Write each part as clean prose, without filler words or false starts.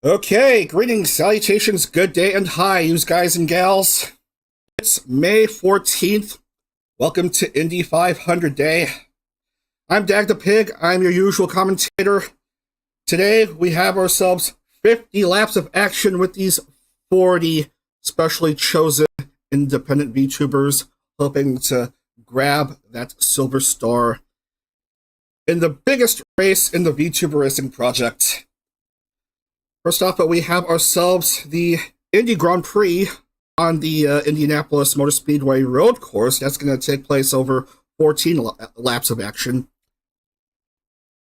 Okay, greetings, salutations, good day, and hi, you guys and gals. It's May 14th. Welcome to Indy 500 Day. I'm Dag the Pig. I'm your usual commentator. Today, we have ourselves 50 laps of action with these 40 specially chosen independent VTubers, hoping to grab that silver star in the biggest race in the VTuber racing project. First off, we have ourselves the Indie Grand Prix on the Indianapolis Motor Speedway road course. That's going to take place over 14 laps of action.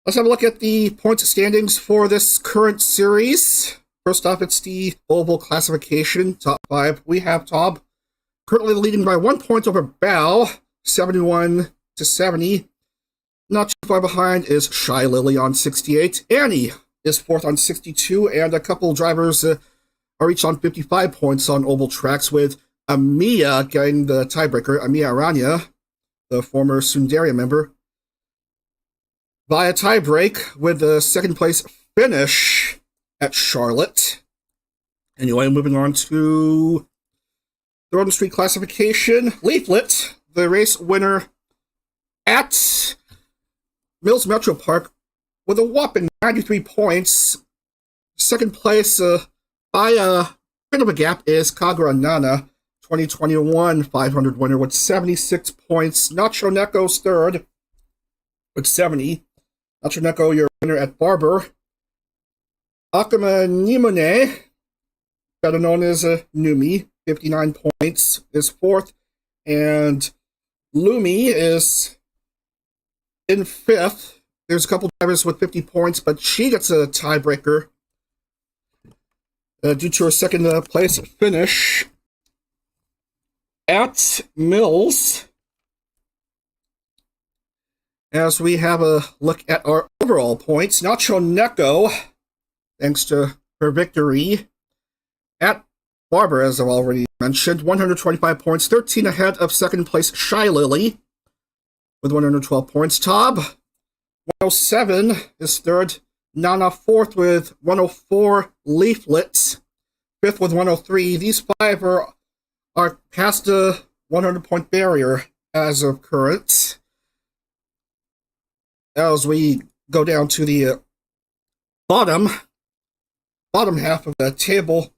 Let's have a look at the points standings for this current series. First off, it's the oval classification, top 5. We have Tob currently leading by 1 point over Bow, 71-70. Not too far behind is Shy Lily on 68. Annie is 4th on 62, and a couple drivers are each on 55 points on oval tracks, with Amiya getting the tiebreaker. Amiya Aranya, the former Sundaria member, via tiebreak with the second place finish at Charlotte. Anyway, moving on to the Road and Street classification. Leaflet, the race winner at Mills Metro Park, with a whopping 93 points. Second place, by a bit of a gap, is Kagura Nana, 2021 500 winner with 76 points. Nacho Neko's third with 70. Nacho Neko, your winner at Barber. Akama Nimone, better known as Numi, 59 points, is fourth. And Lumi is in fifth. There's a couple drivers with 50 points, but she gets a tiebreaker due to her second place finish at Mills. As we have a look at our overall points, Nacho Neko, thanks to her victory at Barber, as I've already mentioned, 125 points, 13 ahead of second place Shy Lily with 112 points. Tob, 107 is third. Nana fourth with 104. Leaflet fifth with 103. These five are past the 100-point barrier as of current. As we go down to the bottom half of the table,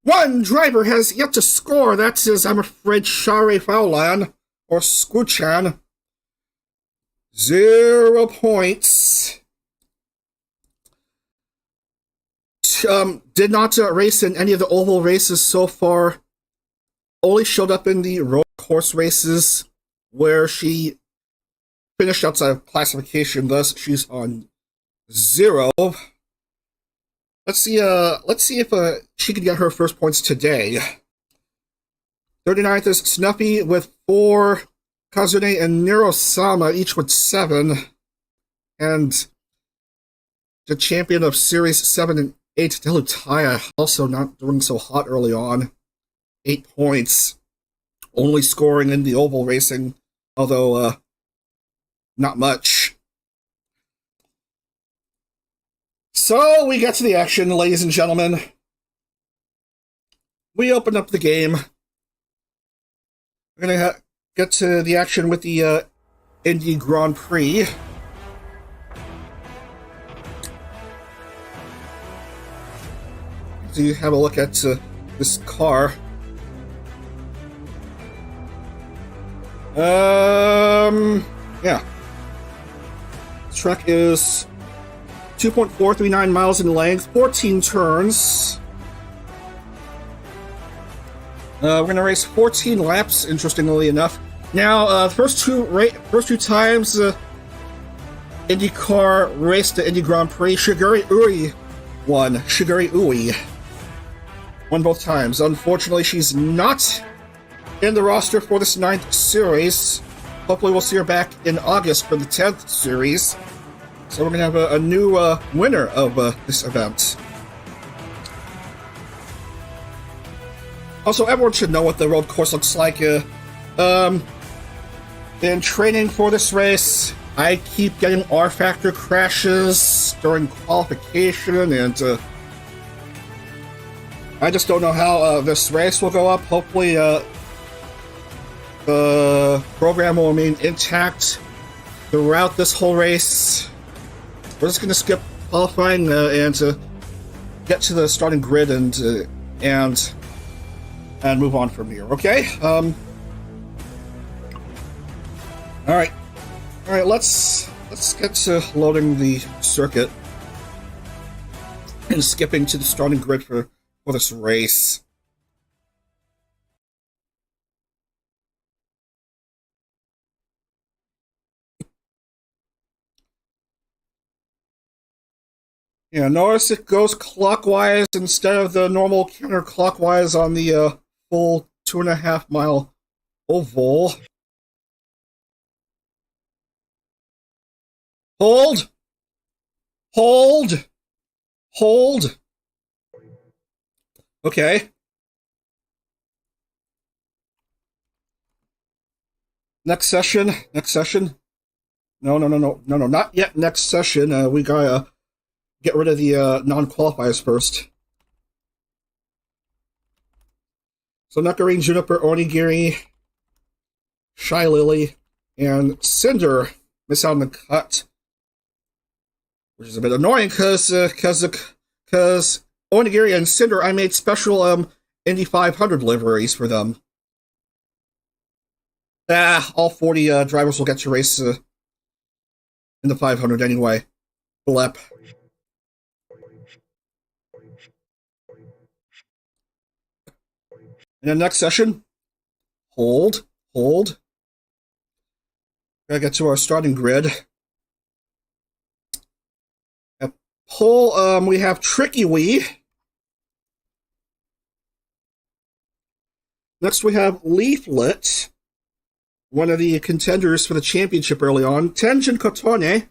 one driver has yet to score. That is, I'm afraid, Share Faulan, or Skuchan. 0 points. Did not race in any of the oval races so far. Only showed up in the road course races where she finished outside of classification. Thus, she's on 0. Let's see if she can get her first points today. 39th is Snuffy with 4. Kazune and Nirosama each with 7, and the champion of Series 7 and 8, Delutaya, also not doing so hot early on, 8 points, only scoring in the oval racing, although not much. So we get to the action, ladies and gentlemen. We open up the game. We're gonna get to the action with the Indie Grand Prix. So you have a look at this car. Yeah. The track is 2.439 miles in length, 14 turns. We're going to race 14 laps, interestingly enough. Now, first two times IndyCar raced the Indie Grand Prix, Shigure Ui won. Shigure Ui won both times. Unfortunately, she's not in the roster for this 9th series. Hopefully, we'll see her back in August for the 10th series. So we're going to have a new winner of this event. Also, everyone should know what the road course looks like. In training for this race, I keep getting rFactor crashes during qualification, and I just don't know how this race will go up. Hopefully, the program will remain intact throughout this whole race. We're just going to skip qualifying and get to the starting grid and move on from here. Okay. All right. Let's get to loading the circuit and skipping to the starting grid for this race. Yeah, notice it goes clockwise instead of the normal counterclockwise on the full 2.5 mile oval. Hold! Hold! Hold! Okay. Next session. No, not yet next session. We gotta get rid of the non-qualifiers first. So Nectarine, Juniper, Onigiri, Shy Lily, and Cinder miss out on the cut, which is a bit annoying because Onigiri and Cinder, I made special Indy 500 liveries for them. All 40 drivers will get to race in the 500 anyway. Blep. In the next session, hold. Gotta get to our starting grid. At pole, we have Tricky Wee. Next, we have Leaflet, one of the contenders for the championship early on. Tenjin Kotone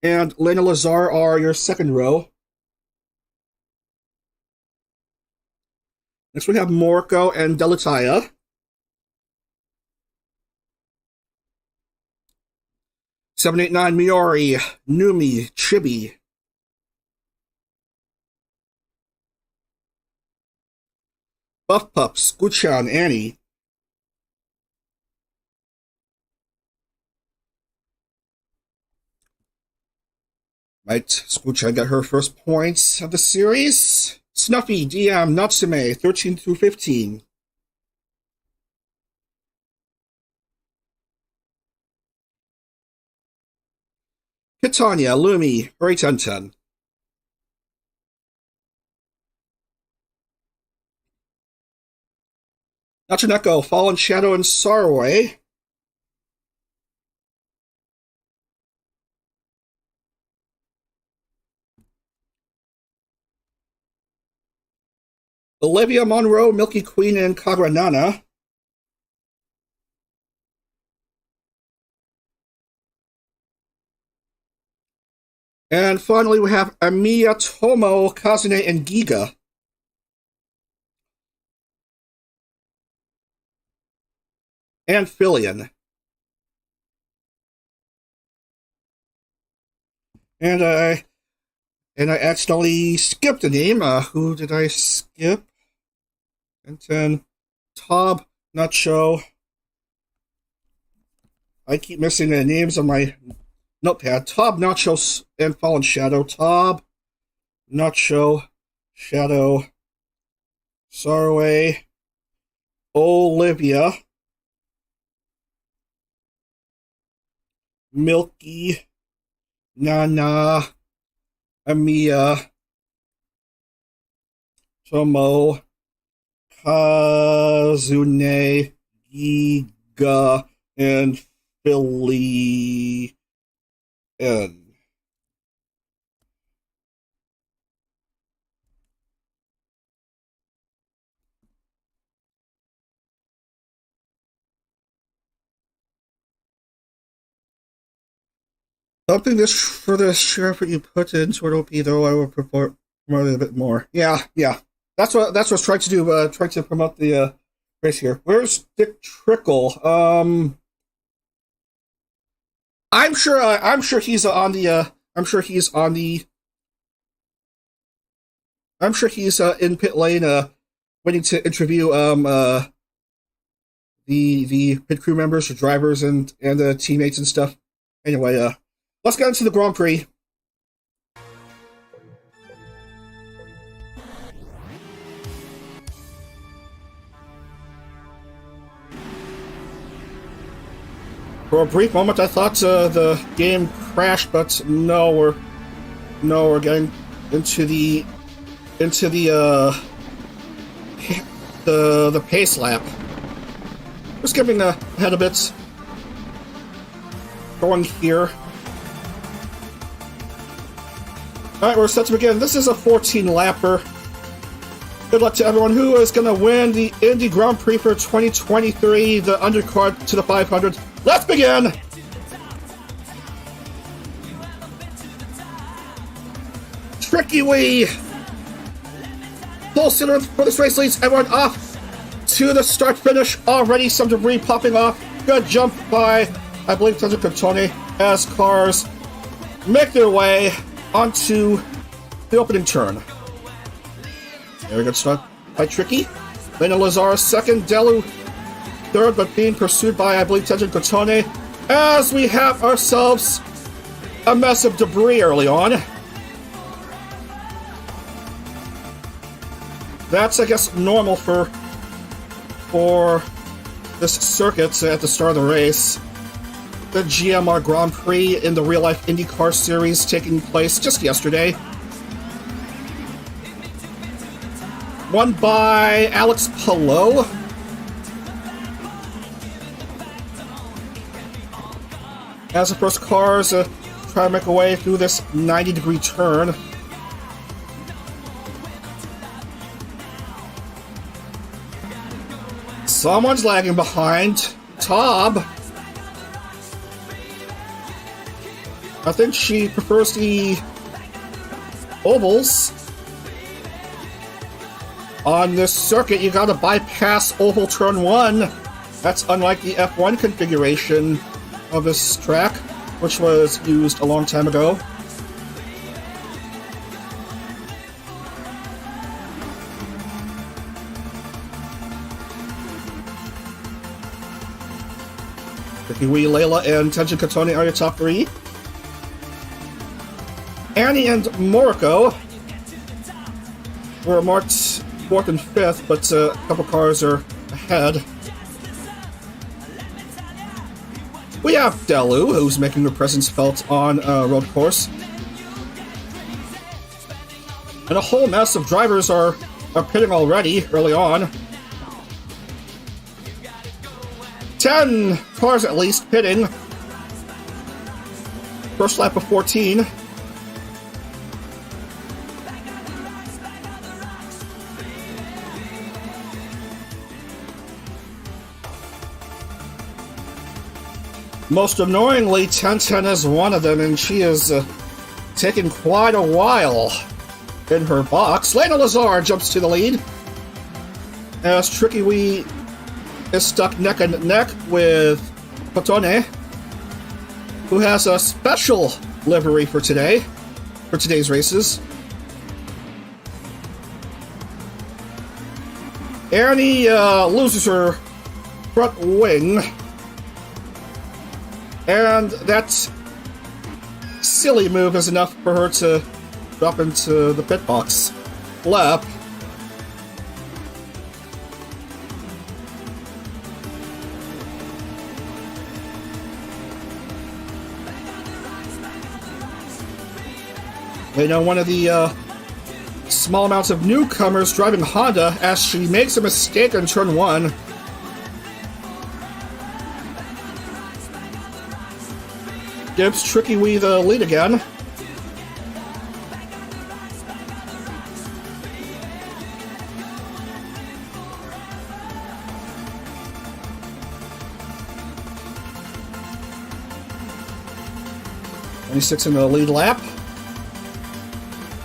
and Lena Lazar are your second row. Next, we have Morko and Delataya. $789 Miori, Numi, Chibi. Buff Pups, Guchan, Annie. Might Guchan get her first points of the series? Snuffy, DM, Natsume, 13 through 15. Kitanya, Lumi, Hurry 1010. Nachaneko, Fallen Shadow, and Sarway. Olivia Monroe, Milky Queen, and Kagura Nana. And finally, we have Amiya, Tomo, Kazune, and Giga. And Filion. And I accidentally skipped a name. Who did I skip? And then Tob, Nacho. I keep missing the names on my notepad. Tob, Nacho, and Fallen Shadow. Tob, Nacho, Shadow, Sarway, Olivia, Milky, Nana, Amiya, Tomo, Kazune, Giga, and Philly. Something for the sheriff that you put into it, OP, though I would prefer promote it a bit more. Yeah. That's what I was trying to do. Trying to promote the race here. Where's Dick Trickle? I'm sure he's on the. I'm sure he's on the I'm sure he's in pit lane, waiting to interview the pit crew members, the drivers, and teammates and stuff. Anyway, let's get into the Grand Prix. For a brief moment, I thought the game crashed, but no, we're getting into the pace lap. We're skipping ahead a bit. Going here. Alright, we're set to begin. This is a 14-lapper. Good luck to everyone who is going to win the Indy Grand Prix for 2023, the undercard to the 500. Let's begin! Shigure Ui! Full center for this race leads everyone off to the start-finish. Already some debris popping off. Good jump by, I believe, Kagura Nana as cars make their way onto the opening turn. Very good start by Tricky. Lena Lazar second, Delu third, but being pursued by, I believe, Kagura Nana, as we have ourselves a mess of debris early on. That's, I guess, normal for this circuit at the start of the race. The GMR Grand Prix in the real-life IndyCar series taking place just yesterday. Won by Alex Palou. As the first cars try to make a way through this 90-degree turn. Someone's lagging behind. Tob. I think she prefers the ovals. On this circuit, you gotta bypass oval turn 1. That's unlike the F1 configuration of this track, which was used a long time ago. Ui, Layla, and Kagura Nana are your top 3. Annie and Moriko were marked 4th and 5th, but a couple cars are ahead. We have Delu, who's making her presence felt on a road course. And a whole mess of drivers are pitting already, early on. 10 cars at least pitting. First lap of 14. Most annoyingly, 1010 is one of them, and she is taking quite a while in her box. Lena Lazar jumps to the lead, as Shigure Ui is stuck neck and neck with Kagura Nana, who has a special livery for today's races. Annie loses her front wing, and that silly move is enough for her to drop into the pit box lap. You know, one of the small amounts of newcomers driving Honda, as she makes a mistake on turn 1. Gives Shigure Ui the lead again. .26 in the lead lap.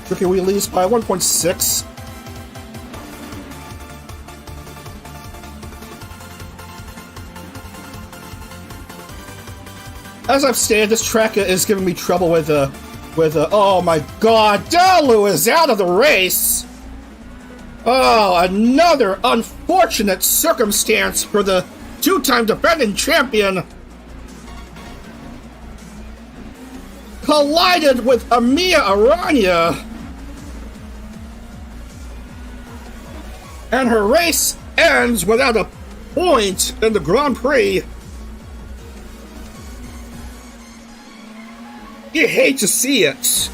Shigure Ui leads by 1.6. As I've stated, this track is giving me trouble with oh my god, Delu is out of the race! Oh, another unfortunate circumstance for the two-time defending champion. Collided with Amiya Aranya. And her race ends without a point in the Grand Prix. You hate to see it.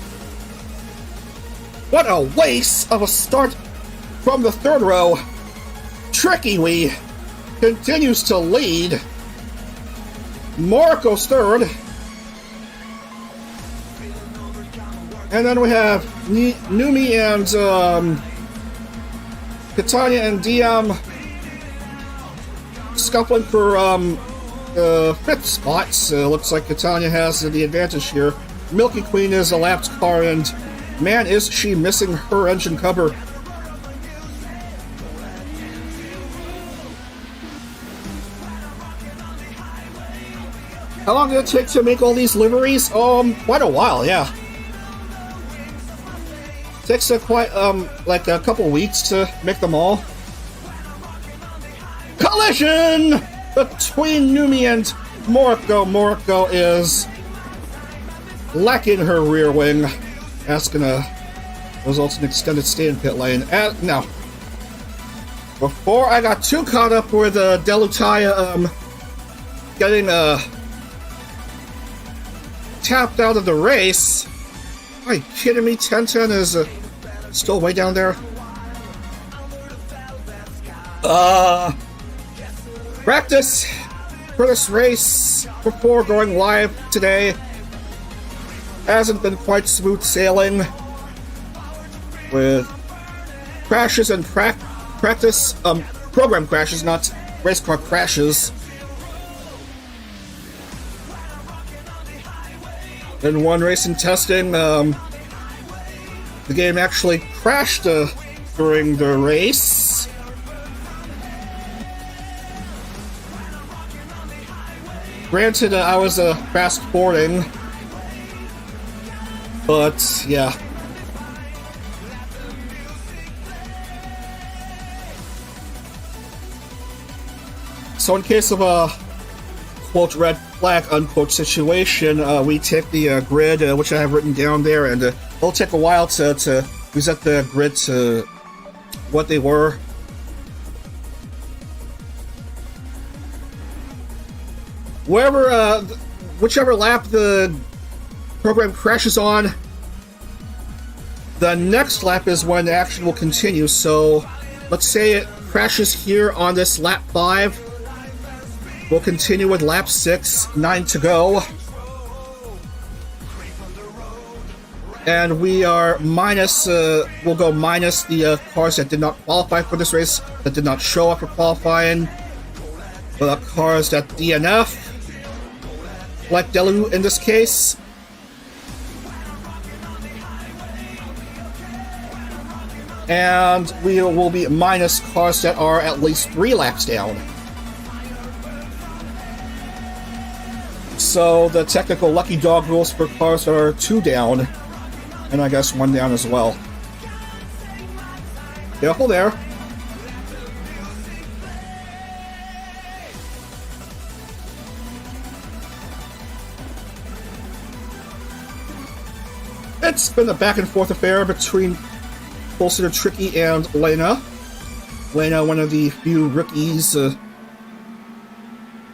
What a waste of a start from the third row. Shigure Ui continues to lead. Marco's third. And then we have Numi and Catania and Diam scuffling for fifth spots. Looks like Catania has the advantage here. Milky Queen is a lapped car, and man, is she missing her engine cover. How long did it take to make all these liveries? Quite a while, yeah. Takes quite, like a couple weeks to make them all. Collision between Numi and Moriko. Moriko is lacking her rear wing. That's gonna result in extended stay in pit lane. And now, before I got too caught up with Delutaya getting tapped out of the race. Are you kidding me? 10-10 is still way down there. Practice for this race before going live today hasn't been quite smooth sailing, with crashes and practice, program crashes, not race car crashes. In one race in testing, the game actually crashed during the race. Granted, I was fast forwarding, but yeah. So in case of a quote red flag unquote situation, we take the grid, which I have written down there, and it'll take a while to reset the grid to what they were. Whichever lap the program crashes on, the next lap is when the action will continue. So let's say it crashes here on this lap 5. We'll continue with lap 6, 9 to go. And we are minus, we'll go minus the cars that did not qualify for this race, that did not show up for qualifying. The cars that DNF, like Delu in this case. And we will be minus cars that are at least 3 laps down. So the technical lucky dog rules for cars that are 2 down, and I guess 1 down as well. Careful there. It's been a back and forth affair between Bolster Tricky and Lena. Lena, one of the few rookies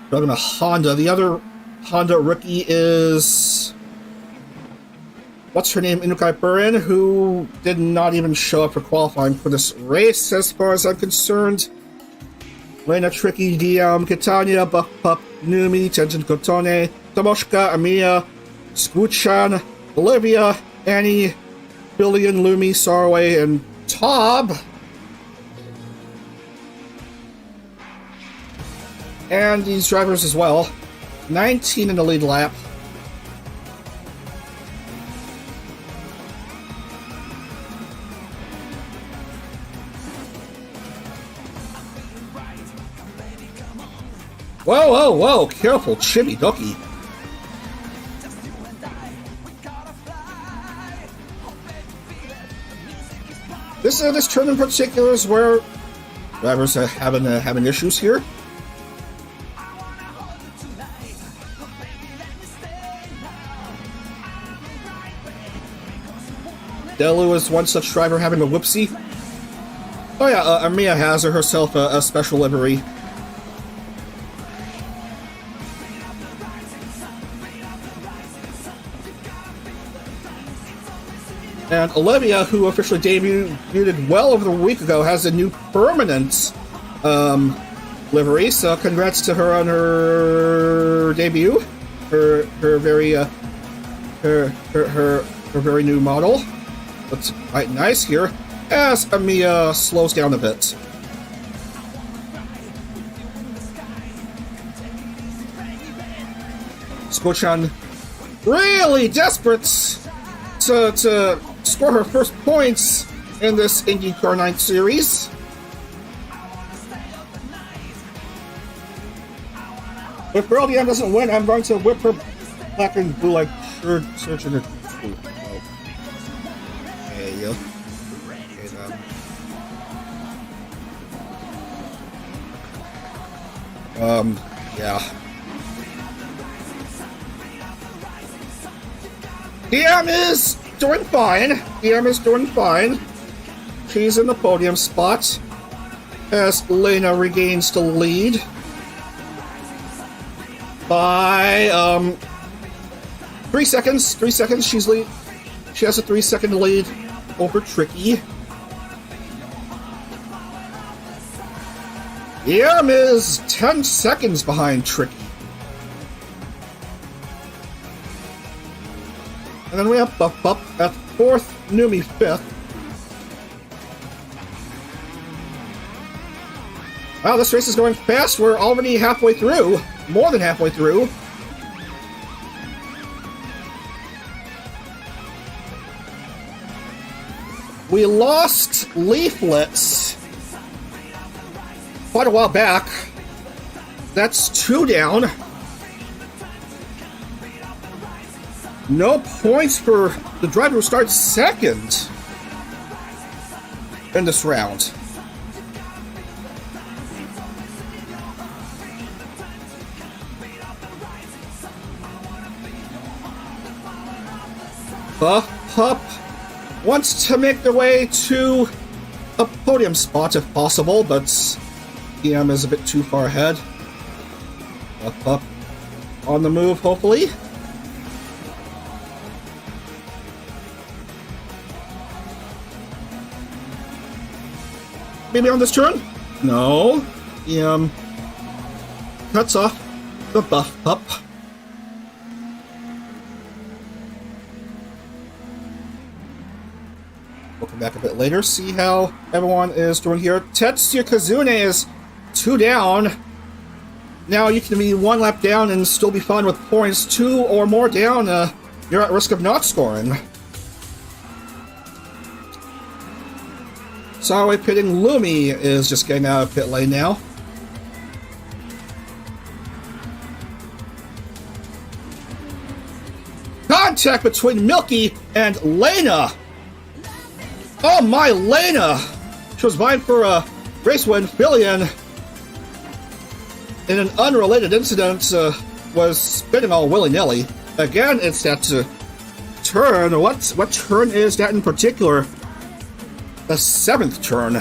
driving a Honda. The other Honda rookie is, what's her name, Inukai Burin, who did not even show up for qualifying for this race, as far as I'm concerned. Lena, Tricky, Diam, Catania, Buff Pup, Numi, Tenzin Kotone, Tomoshika, Amiya, Squuchan, Olivia, Annie, Billion, Lumi, Sarway, and Tob. And these drivers as well. 19 in the lead lap. Whoa, whoa, whoa! Careful, Chibi Ducky. This this turn in particular is where drivers are having issues here. Delu is one such driver having a whoopsie. Oh yeah, Amiya has herself a special livery. And Olivia, who officially debuted well over a week ago, has a new permanent livery. So congrats to her on her debut, her very new model. Looks quite nice here as Amiya slows down a bit. Squochan really desperate to score her first points in this IndieCar 9th series. If Girl DM doesn't win, I'm going to whip her black and blue like Surgeon. There you go. Yeah. DM is doing fine. DM is doing fine. She's in the podium spot as Lena regains the lead by 3 seconds. 3 seconds. She has a 3-second lead over Tricky. DM is 10 seconds behind Tricky. And then we have Buff Up at 4th, Numi 5th. Wow, this race is going fast. We're already halfway through. More than halfway through. We lost leaflets quite a while back. That's 2 down. No points for the driver who starts second in this round. Pup wants to make their way to a podium spot if possible, but DM is a bit too far ahead. Pup on the move, hopefully. Maybe on this turn? No. Cuts off the Buff Pup. We'll come back a bit later, see how everyone is doing here. Tetsuya Kazune is 2 down. Now you can be 1 lap down and still be fine with points. 2 or more down, you're at risk of not scoring. Sorry, pitting Lumi is just getting out of pit lane now. Contact between Milky and Lena. Oh my, Lena! She was vying for a race win. Fillion, in an unrelated incident, was spinning all willy-nilly. Again, it's that turn. What turn is that in particular? The 7th turn.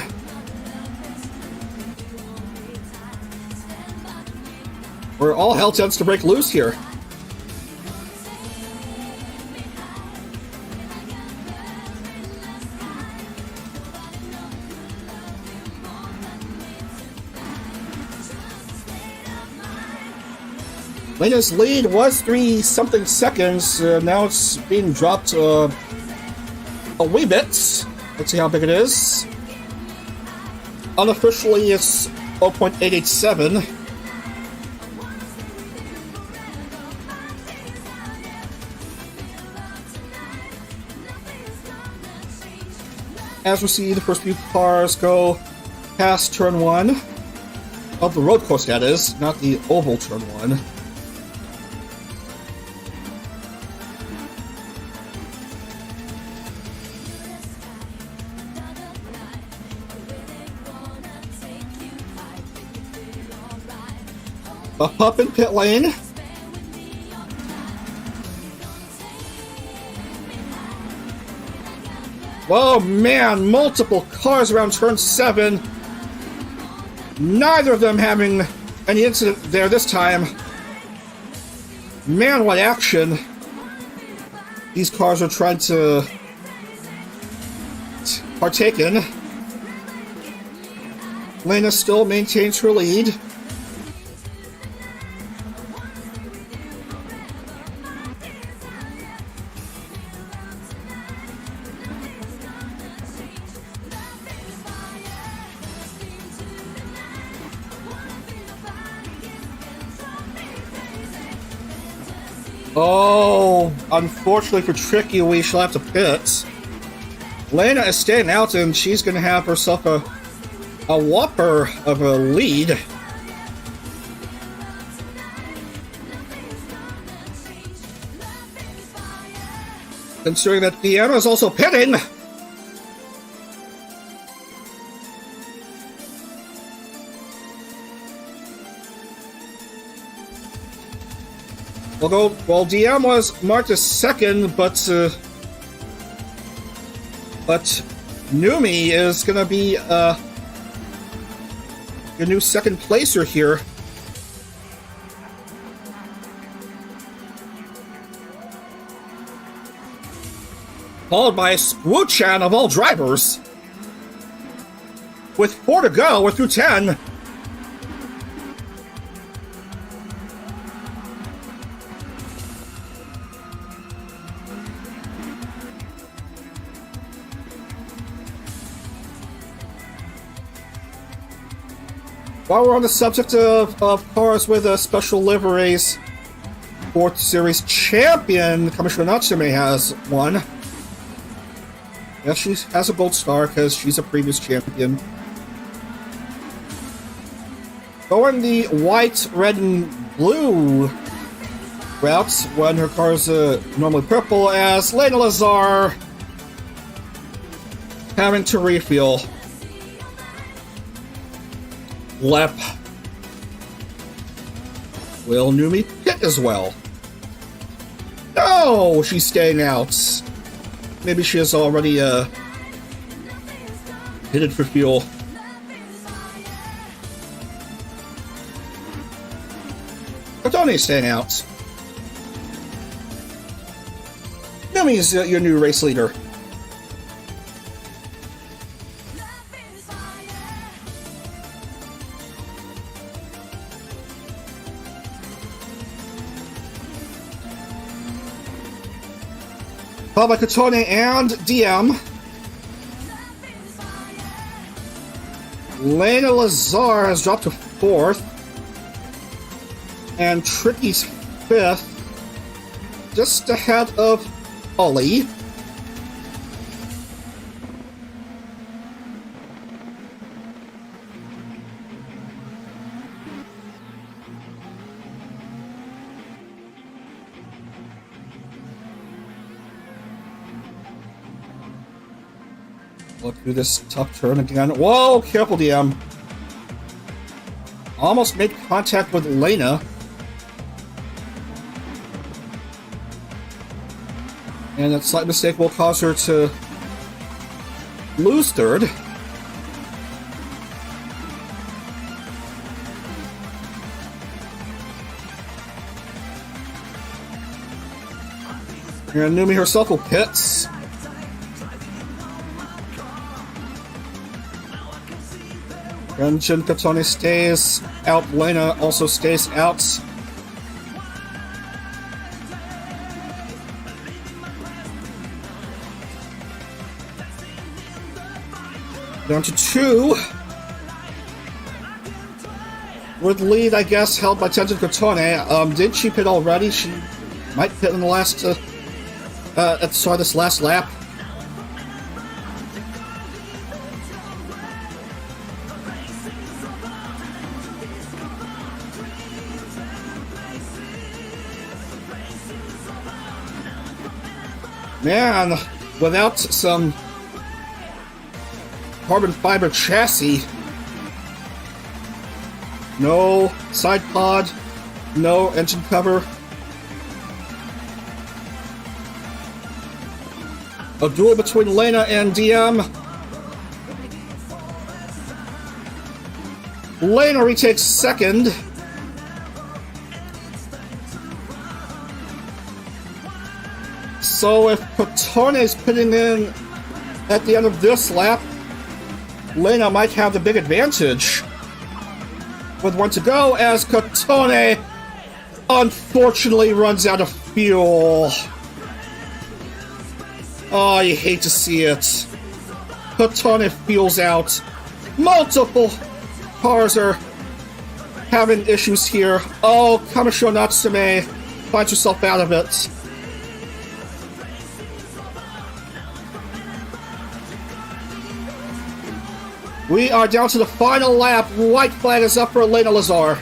Where all hell tends to break loose here. Lena's lead was 3-something seconds. Now it's being dropped a wee bit. Let's see how big it is. Unofficially, it's 0.887. As we see the first few cars go past turn 1 of the road course, that is, not the oval turn 1. Up in pit lane. Oh man, multiple cars around turn 7. Neither of them having any incident there this time. Man, what action. These cars are trying to partake in. Lena still maintains her lead. Oh, unfortunately for Tricky, we shall have to pit. Lena is staying out, and she's going to have herself a whopper of a lead. Considering that Deanna is also pitting. Well, DM was marked as second, but Numi is going to be your new second placer here. Followed by Squoo-chan of all drivers. With 4 to go, we're through 10. While we're on the subject of cars with special liveries, 4th Series champion Commissioner Natsume has one. Yes, she has a gold star because she's a previous champion. Going the white, red, and blue routes when her car is normally purple, as Lena Lazar having to refuel. Lep. Will Numi pit as well? No, she's staying out. Maybe she has already pitted for fuel. Kotone's staying out. Numi's your new race leader. Followed by Kotone and DM. Lena Lazar has dropped to 4th. And Tricky's 5th. Just ahead of Ollie. Look through this tough turn again. Whoa, careful, DM. Almost made contact with Lena. And that slight mistake will cause her to lose 3rd. And Numi herself will pit. Renjin Katone stays out. Lena also stays out. Down to 2. With lead, I guess, held by Tenjin Katone. Did she pit already? She might pit in the last, this last lap. Man, without some carbon fiber chassis, no side pod, No engine cover. A duel between Lena and DM. Lena retakes second. So if Patone's pitting in at the end of this lap, Lena might have the big advantage. With one to go as Catone unfortunately runs out of fuel. Oh, you hate to see it. Catone fuels out. Multiple cars are having issues here. Oh, Kamasho Natsume finds herself out of it. We are down to the final lap. White flag is up for Lena Lazar.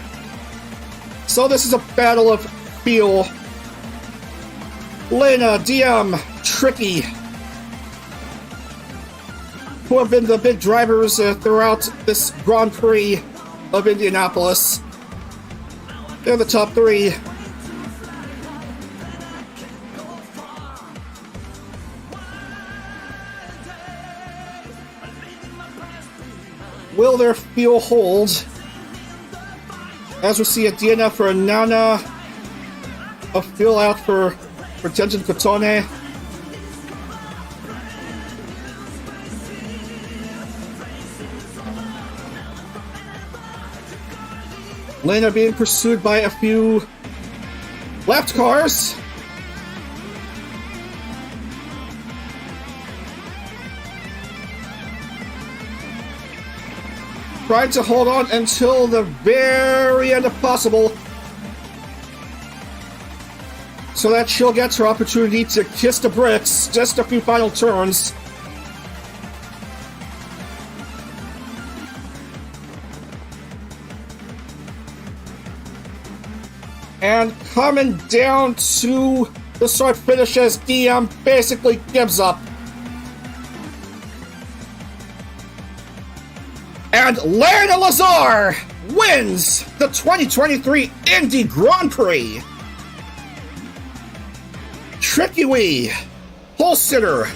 So this is a battle of fuel. Lena, DM, Tricky, who have been the big drivers throughout this Grand Prix of Indianapolis. They're the top three. Will their fuel hold? As we see a DNF for Nana, a fuel out for Tenjin Kotone. Lena being pursued by a few left cars. Trying to hold on until the very end if possible, so that she'll get her opportunity to kiss the bricks. Just a few final turns. And coming down to the start finish as DM basically gives up. And Lena Lazar wins the 2023 Indie Grand Prix. Shigure Ui, pole sitter,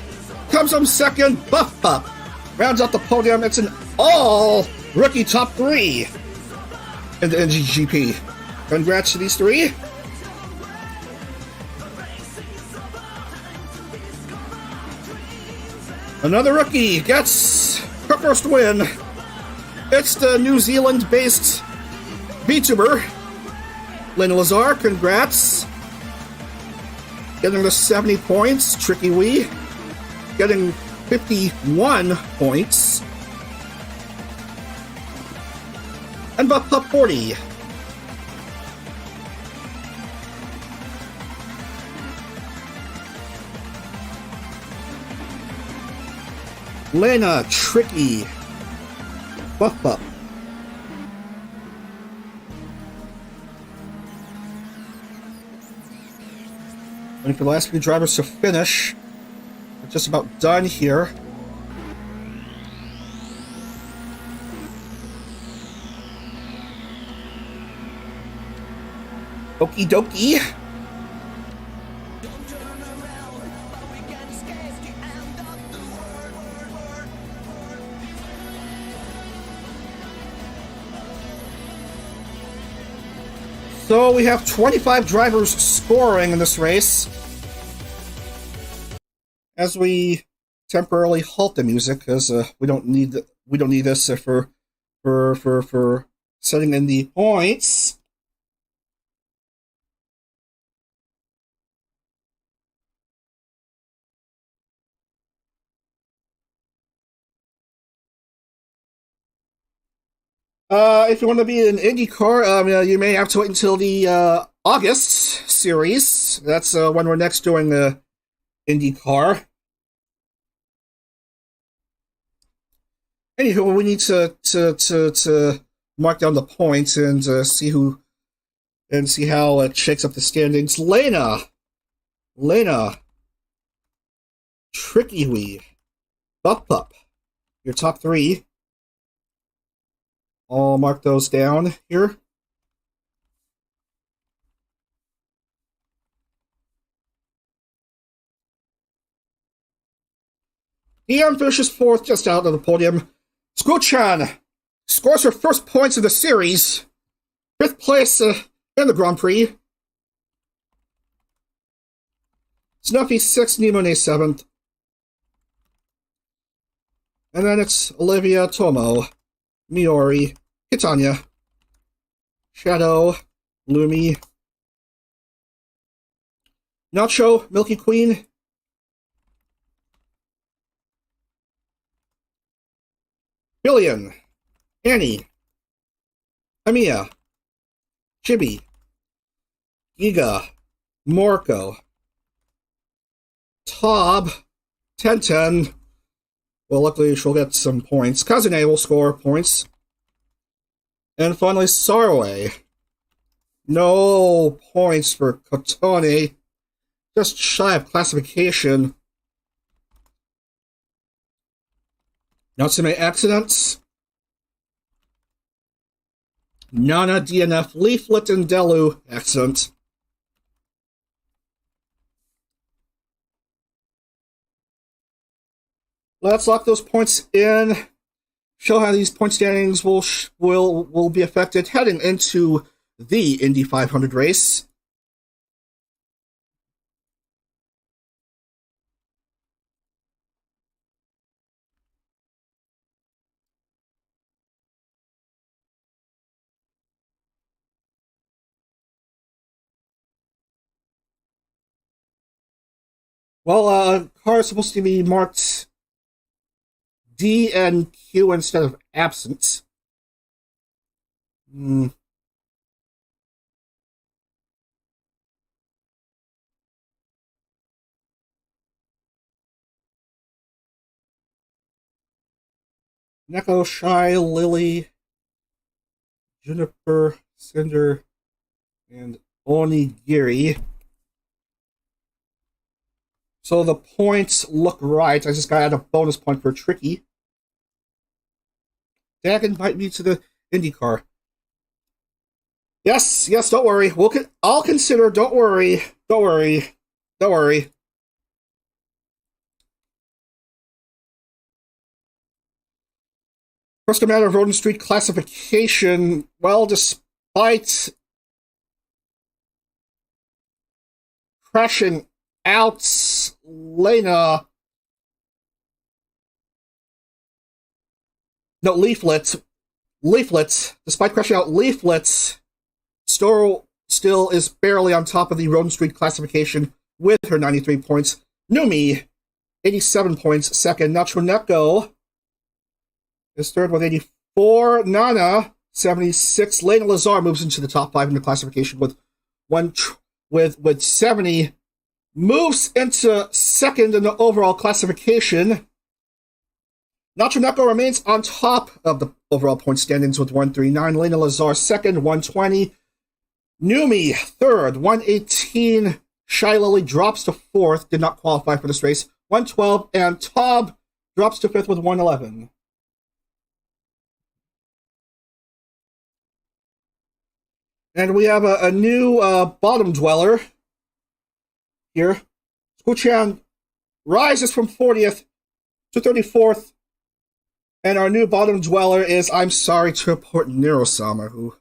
comes home second. Buff Pup rounds out the podium. It's an all-rookie top three in the NGGP. Congrats to these three. Another rookie gets her first win. It's the New Zealand-based vTuber, Lena Lazar. Congrats. Getting the 70 points. Tricky Wee getting 51 points. And Buff Pup 40. Lena, Tricky, Buff Pup. And for the last few drivers to finish, we're just about done here. Okie dokie. So we have 25 drivers scoring in this race. As we temporarily halt the music, because we don't need this for setting in the points. If you want to be in IndyCar, you may have to wait until the August series. That's when we're next doing IndyCar. Anywho, we need to mark down the points and see how it shakes up the standings. Lena, Tricky Wee, Buff Pup, your top three. I'll mark those down here. Ian finishes 4th, just out of the podium. Sku-chan scores her first points of the series. 5th place in the Grand Prix. Snuffy 6th, Nimone 7th. And then it's Olivia, Tomo, Miori, Kitanya, Shadow, Lumi, Nacho, Milky Queen, Billion, Annie, Amiya, Chibi, Giga, Morko, Tob, 10-10. Well, luckily she'll get some points. Kazune will score points. And finally, Sarwe. No points for Kotone. Just shy of classification. Natsume accidents. Nana, DNF, Leaflet, and Delu accident. Let's lock those points in. Show how these point standings will be affected heading into the Indy 500 race. Well, car is supposed to be marked D and Q instead of absent. Neko Shy, Lily, Juniper, Cinder, and Onigiri. So the points look right. I just got to add a bonus point for Tricky. Dad invite me to the IndyCar. Yes, don't worry. I'll consider. Don't worry. First, a matter of Roden Street classification. Well, despite crashing out Lena. No, Leaflets. Despite crashing out Leaflets, still is barely on top of the Roden Street classification with her 93 points. Numi, 87 points, second. Natroneko is third with 84. Nana, 76. Lena Lazar moves into the top 5 in the classification with 70. Moves into second in the overall classification. Natroneko remains on top of the overall point standings with 139. Lena Lazar second, 120. Numi third, 118. Shy Lily drops to fourth, did not qualify for this race, 112. And Tob drops to fifth with 111. And we have a new bottom dweller here. Sku-chan rises from 40th to 34th. And our new bottom dweller is, I'm sorry to report, Nero-sama, who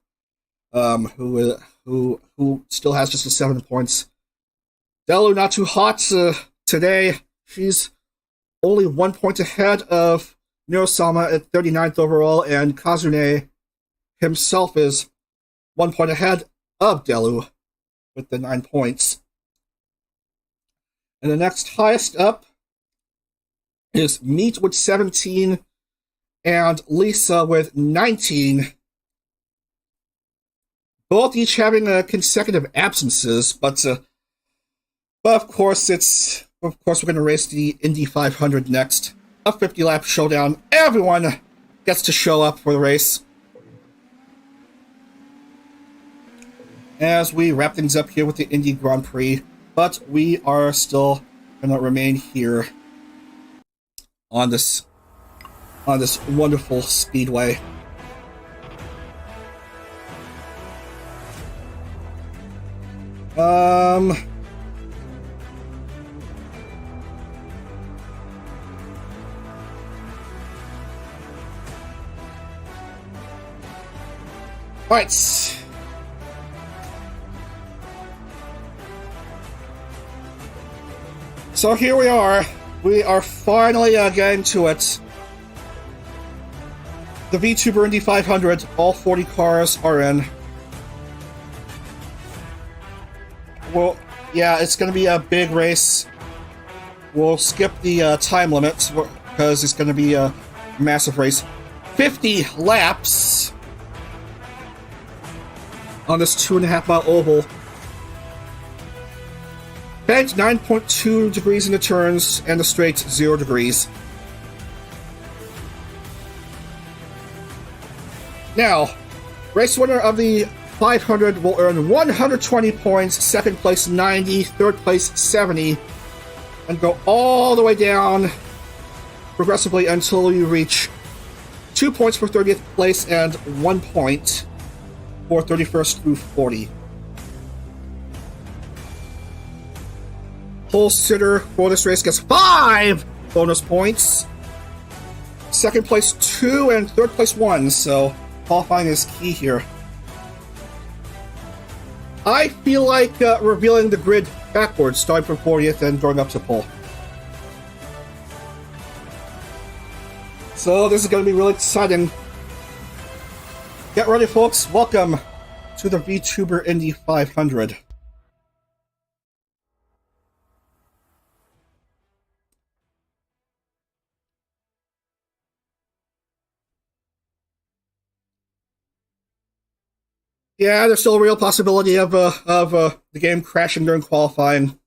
still has just 7 points. Delu not too hot today. She's only 1 point ahead of Nero-sama at 39th overall, and Kazune himself is 1 point ahead of Delu with the 9 points. And the next highest up is Meat with 17 and Lisa with 19. Both each having consecutive absences, but of course we're going to race the Indy 500 next. A 50-lap showdown. Everyone gets to show up for the race. As we wrap things up here with the Indie Grand Prix, but we are still going to remain here on this wonderful speedway. Alright. So here we are. We are finally getting to it. The vTuber Indy 500. All 40 cars are in. Well, yeah, it's going to be a big race. We'll skip the time limit because it's going to be a massive race. 50 laps on this 2.5-mile oval. Banked 9.2 degrees in the turns, and the straight 0 degrees. Now, race winner of the 500 will earn 120 points, second place 90, third place 70, and go all the way down progressively until you reach 2 points for 30th place and 1 point for 31st through 40. Pole sitter for this race gets 5 bonus points. Second place 2 and third place 1, so qualifying is key here. I feel like revealing the grid backwards, starting from 40th and going up to pole. So this is going to be really exciting. Get ready, folks. Welcome to the vTuber Indy 500. Yeah, there's still a real possibility of the game crashing during qualifying.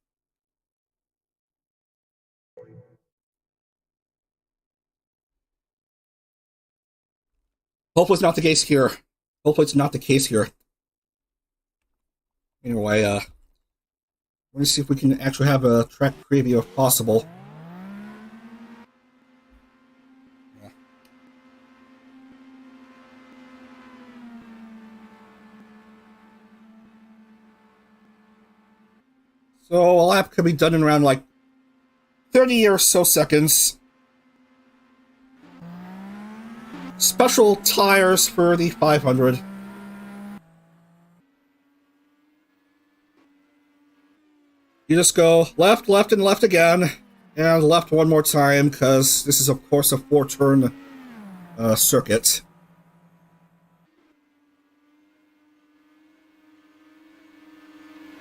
Hopefully it's not the case here. Hopefully it's not the case here. Anyway, let me see if we can actually have a track preview if possible. So a lap could be done in around like 30 or so seconds. Special tires for the 500. You just go left, left, and left again, and left one more time, because this is, of course, a 4-turn circuit.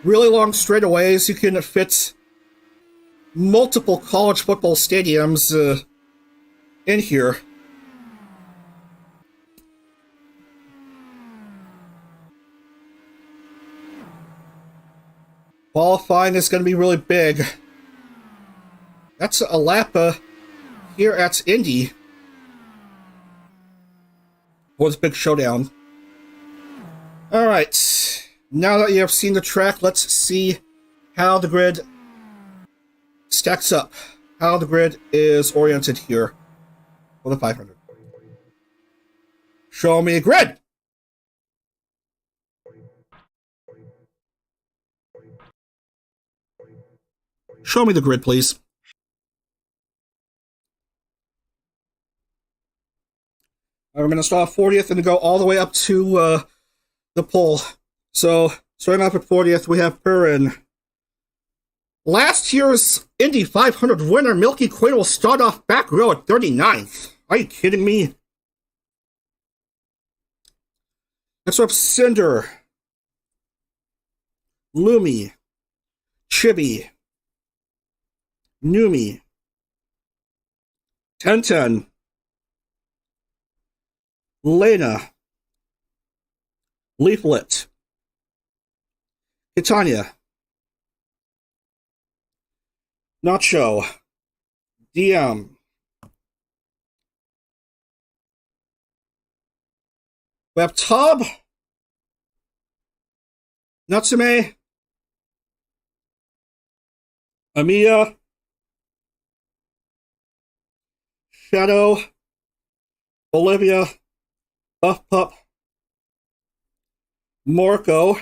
Really long straightaways. You can fit multiple college football stadiums in here. Qualifying is going to be really big. That's a lap here at Indy for this big showdown. Alright. Now that you have seen the track, let's see how the grid stacks up. How the grid is oriented here for the 500. Show me a grid! Show me the grid, please. We're going to start off 40th and go all the way up to the pole. So, starting off at 40th, we have Perrin. Last year's Indy 500 winner, Milky Queen, will start off back row at 39th. Are you kidding me? Next up, Cinder. Lumi. Chibi. Numi. Tenten. Lena. Leaflet. Titania. Nacho. DM. We have Tub. Natsume. Amiya. Shadow. Olivia. Buff Pup. Morco.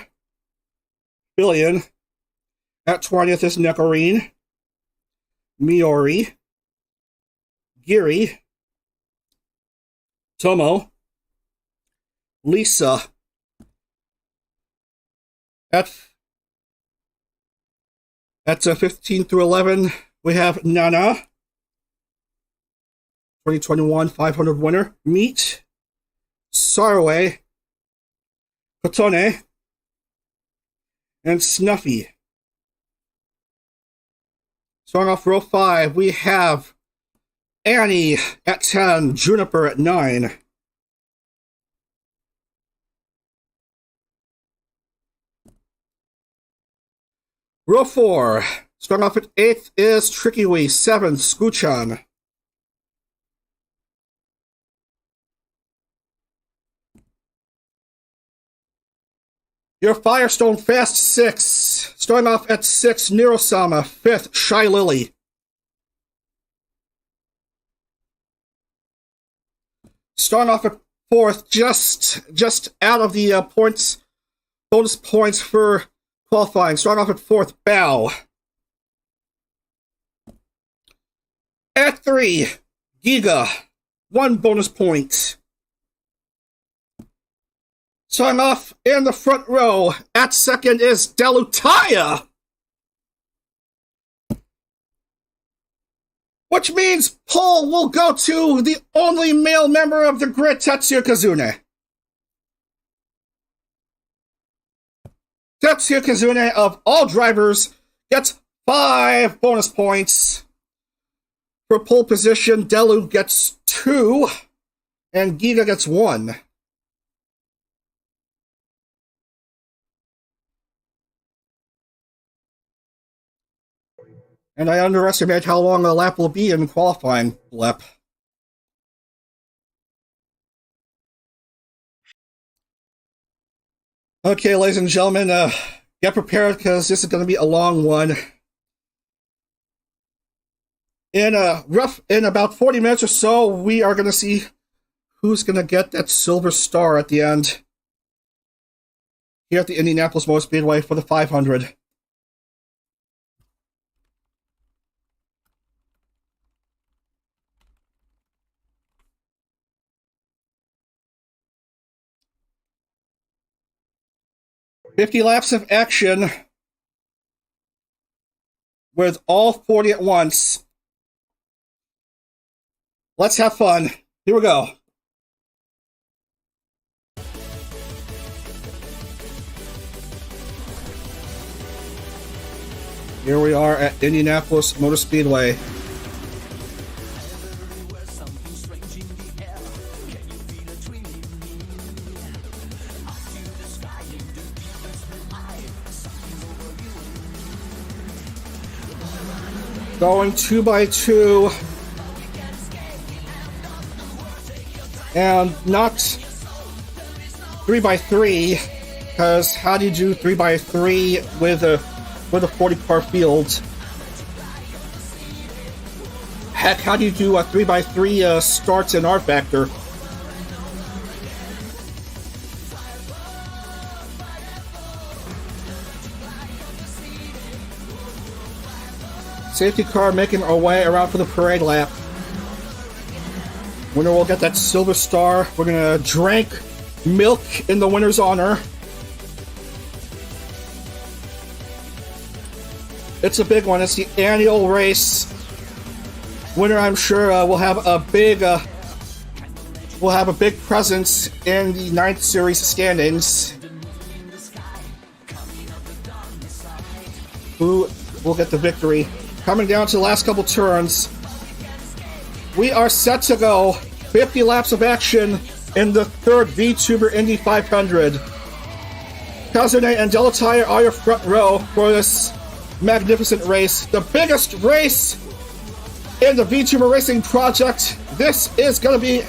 Billion. At 20th is Nekarine. Miori. Giri. Tomo. Lisa. At 15 through 11, we have Nana, 2021 500 winner. Meet, Sarway, Kotone, and Snuffy. Starting off row 5, we have Annie at 10, Juniper at 9. Row 4, starting off at 8th is Tricky Wee, 7, Scoochan. Your Firestone Fast 6, starting off at 6, Nirosama, 5th, Shy Lily. Starting off at 4th, just out of the bonus points for qualifying. Starting off at 4th, Bow. At 3, Giga, 1 bonus point. Starting off in the front row, at 2nd is Delutaya. Which means Paul will go to the only male member of the grid, Tetsuya Kazune. Tetsuya Kazune, of all drivers, gets 5 bonus points. For pole position, Delu gets 2, and Giga gets 1. And I underestimate how long a lap will be in qualifying lap. Okay, ladies and gentlemen, get prepared because this is going to be a long one. In about 40 minutes or so, we are going to see who's going to get that silver star at the end here at the Indianapolis Motor Speedway for the 500. "50 laps of action with all 40 at once. Let's have fun. Here we go." Here we are at Indianapolis Motor Speedway. Going 2 by 2. And not 3 by 3, because how do you do 3 by 3 with a 40-car field? Heck, how do you do a 3 by 3 starts in rFactor? Safety car making our way around for the parade lap. Winner will get that silver star. We're gonna drink milk in the winner's honor. It's a big one. It's the annual race. Winner, I'm sure, will have a big presence in the 9th series standings. Who will get the victory? Coming down to the last couple turns. We are set to go. 50 laps of action in the 3rd vTuber Indy 500. Kazune and Delutaya are your front row for this magnificent race. The biggest race in the vTuber racing project. This is going to be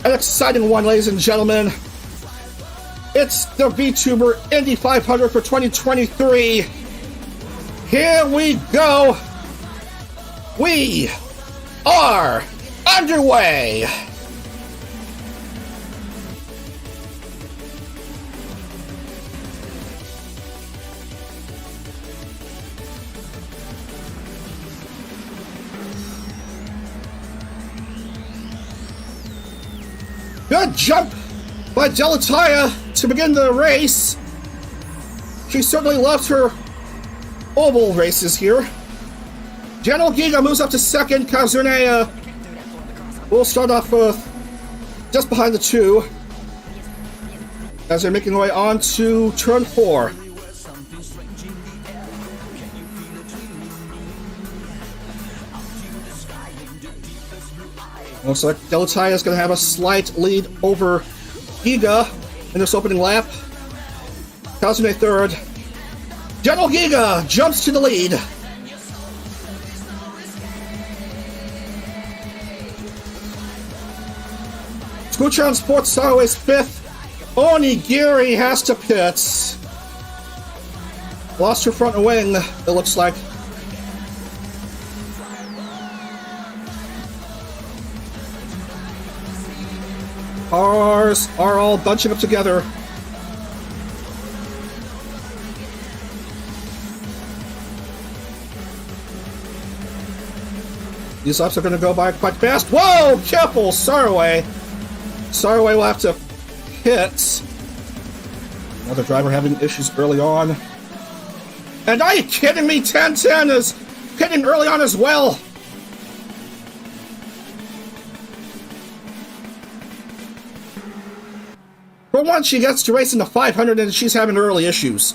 an exciting one, ladies and gentlemen. It's the vTuber Indy 500 for 2023. Here we go. We are underway. Good jump by Delutaya to begin the race. She certainly loves her oval races here. General Giga moves up to second. Kagura will start off just behind the two as they're making their way on to turn 4. Looks like Delatai is going to have a slight lead over Giga in this opening lap. Kazune third. General Giga jumps to the lead. Scootron Sports Starway's 5th. Onigiri has to pit. Lost her front wing, it looks like. Cars are all bunching up together. These laps are going to go by quite fast. Whoa! Careful, Sarway. Sarway will have to hit. Another driver having issues early on. And are you kidding me? 1010 is hitting early on as well. For once, she gets to race in the 500 and she's having early issues.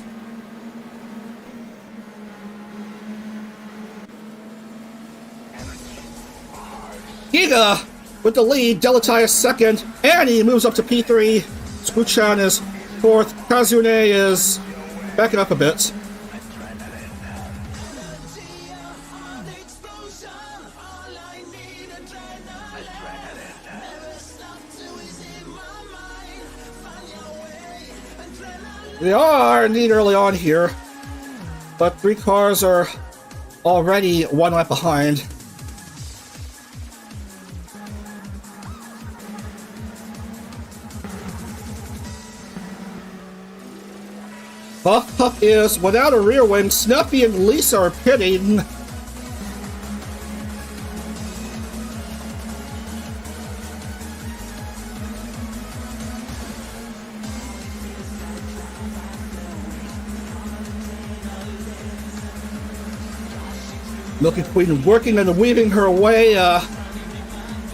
Giga with the lead, Delatai is second, Annie moves up to P3, Scootchan is fourth, Kazune is backing up a bit. They are indeed early on here, but 3 cars are already 1 lap behind. Puff is without a rear wing. Snuffy and Lisa are pitting. Milky Queen working and weaving her way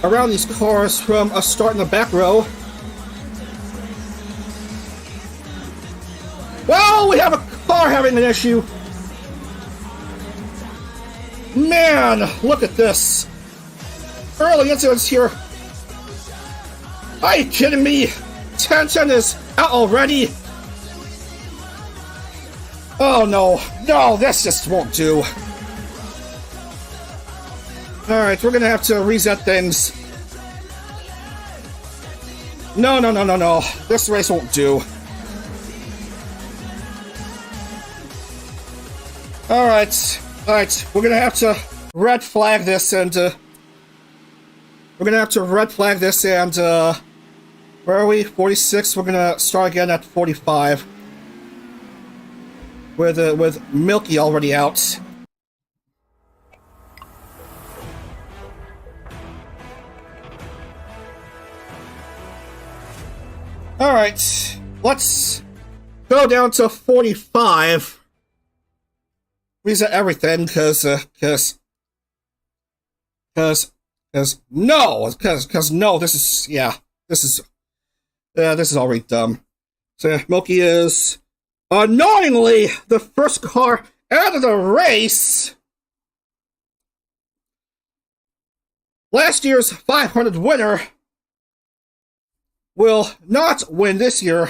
around these cars from a start in the back row. Well, we have a car having an issue. Man, look at this. Early incidents here. Are you kidding me? 1010 is out already. Oh no, no, this just won't do. Alright, we're gonna have to reset things. No. This race won't do. Alright, we're gonna have to red flag this and, where are we? 46, we're gonna start again at 45. With Milky already out. Alright, let's go down to 45. Reset everything, cause no, this is already dumb. So Milky is annoyingly the first car out of the race. Last year's 500 winner will not win this year.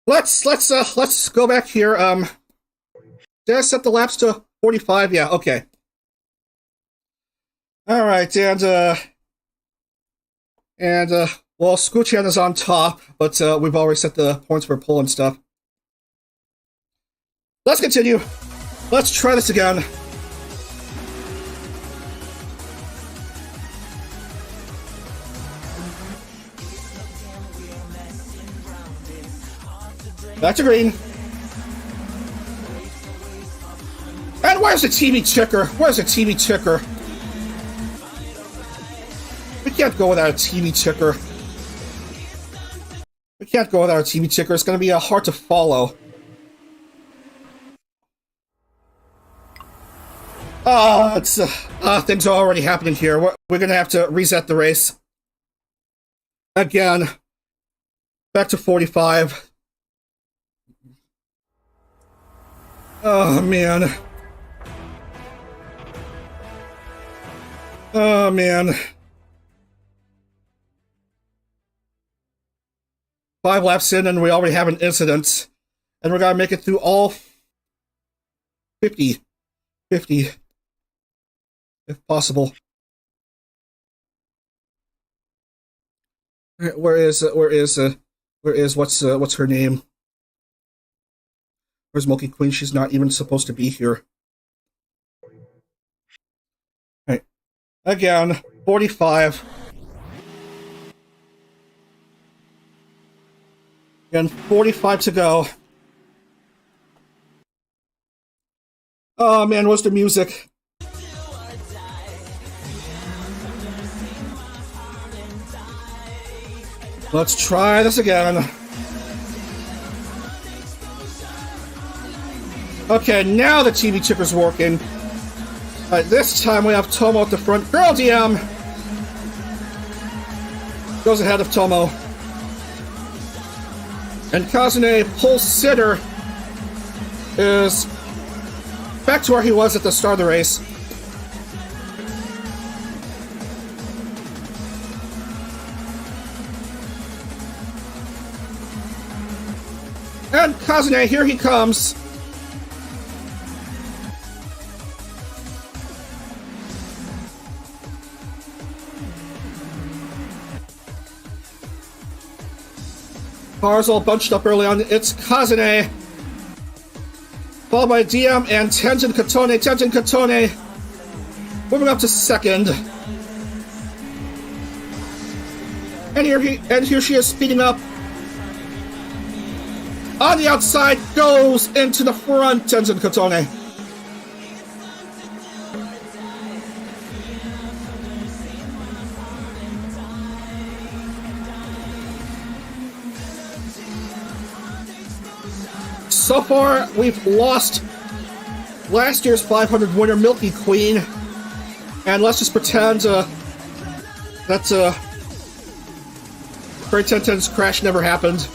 Let's go back here. Did I set the laps to 45? Yeah, okay. Alright, and well, Scootchan is on top, but we've already set the points for pull and stuff. Let's continue. Let's try this again. Back to green. And where's the TV ticker? Where's the TV ticker? can't go without a TV ticker. We can't go without a TV ticker. It's going to be hard to follow. Things are already happening here. We're going to have to reset the race. Again. Back to 45. Oh, man. Oh, man. 5 laps in, and we already have an incident. And we're going to make it through all 50, if possible. Where is what's her name? Where's Milky Queen? She's not even supposed to be here. Right. Again, 45. Again, 45 to go. Oh man, what's the music? Let's try this again. Okay, now the TV chipper's working. Alright, this time we have Tomo at the front. Girl DM! Goes ahead of Tomo. And Kazune Pole Sitter is back to where he was at the start of the race. And Kazune, here he comes. Cars all bunched up early on. It's Kazune. Followed by DM and Tenjin Katone. Tenjin Katone moving up to second. And here she is speeding up. On the outside, goes into the front, Tenjin Katone. So far, we've lost last year's 500 winner, Milky Queen. And let's just pretend that Freight 1010's crash never happened.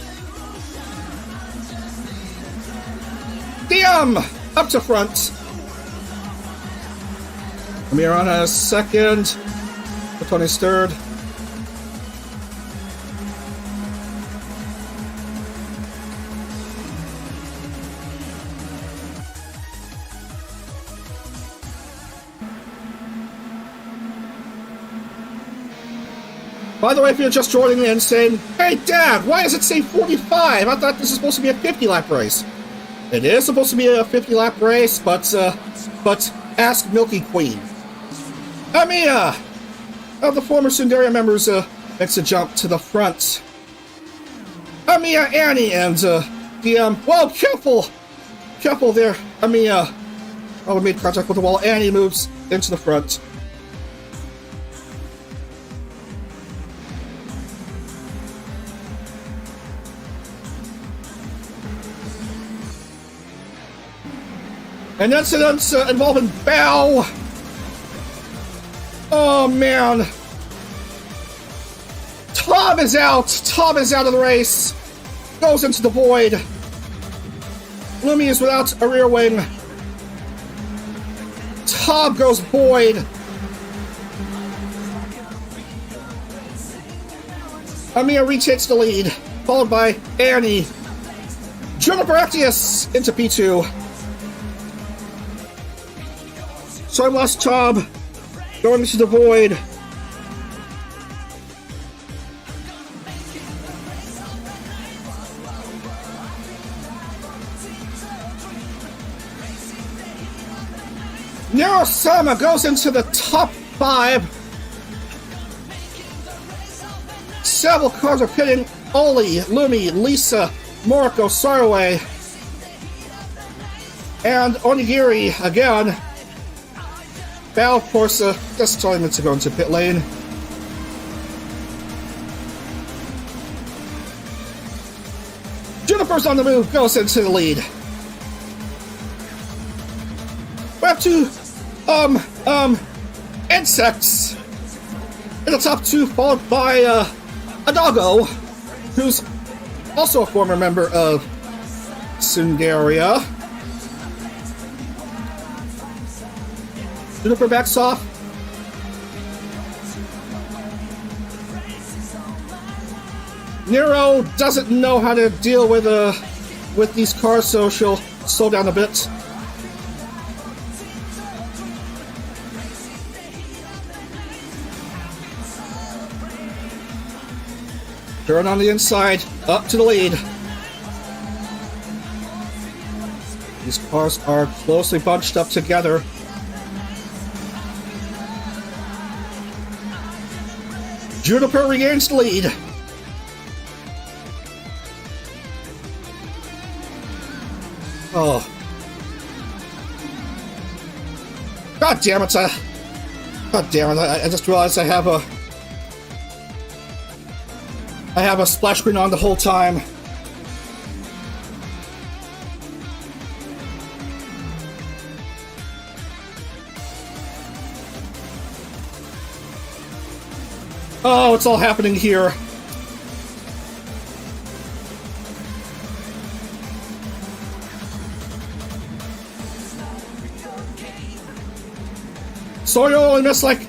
DM! Up to front. Amirana is second. Katone's third. By the way, if you're just joining me and saying, "Hey Dad, why does it say 45? I thought this is supposed to be a 50-lap race." It is supposed to be a 50-lap race, but ask Milky Queen. Amiya! The former Sundaria members makes a jump to the front. Amiya, Annie, and DM. Whoa, careful! Careful there, Amiya. Oh, we made contact with the wall. Annie moves into the front. An incident involving Bow. Oh man. Tom is out. Tom is out of the race. Goes into the void. Lumi is without a rear wing. Tom goes void. Amiya retakes the lead, followed by Annie. Juniper Actius into P2. So I lost Tom, going into the void. Narosama goes into the top 5. Several cars are pitting. Oli, Lumi, Lisa, Moriko, Sarway, and Onigiri again. Bow, of course, just telling them to go into pit lane. Juniper's on the move, goes into the lead. We have two, insects in the top two, followed by, a doggo, who's also a former member of Sundaria. Juniper backs off. Nero doesn't know how to deal with these cars, so she'll slow down a bit. Turn on the inside, up to the lead. These cars are closely bunched up together. Juniper regains the lead. Oh. God damn it, I just realized I have a splash screen on the whole time. Oh, it's all happening here. So you only missed like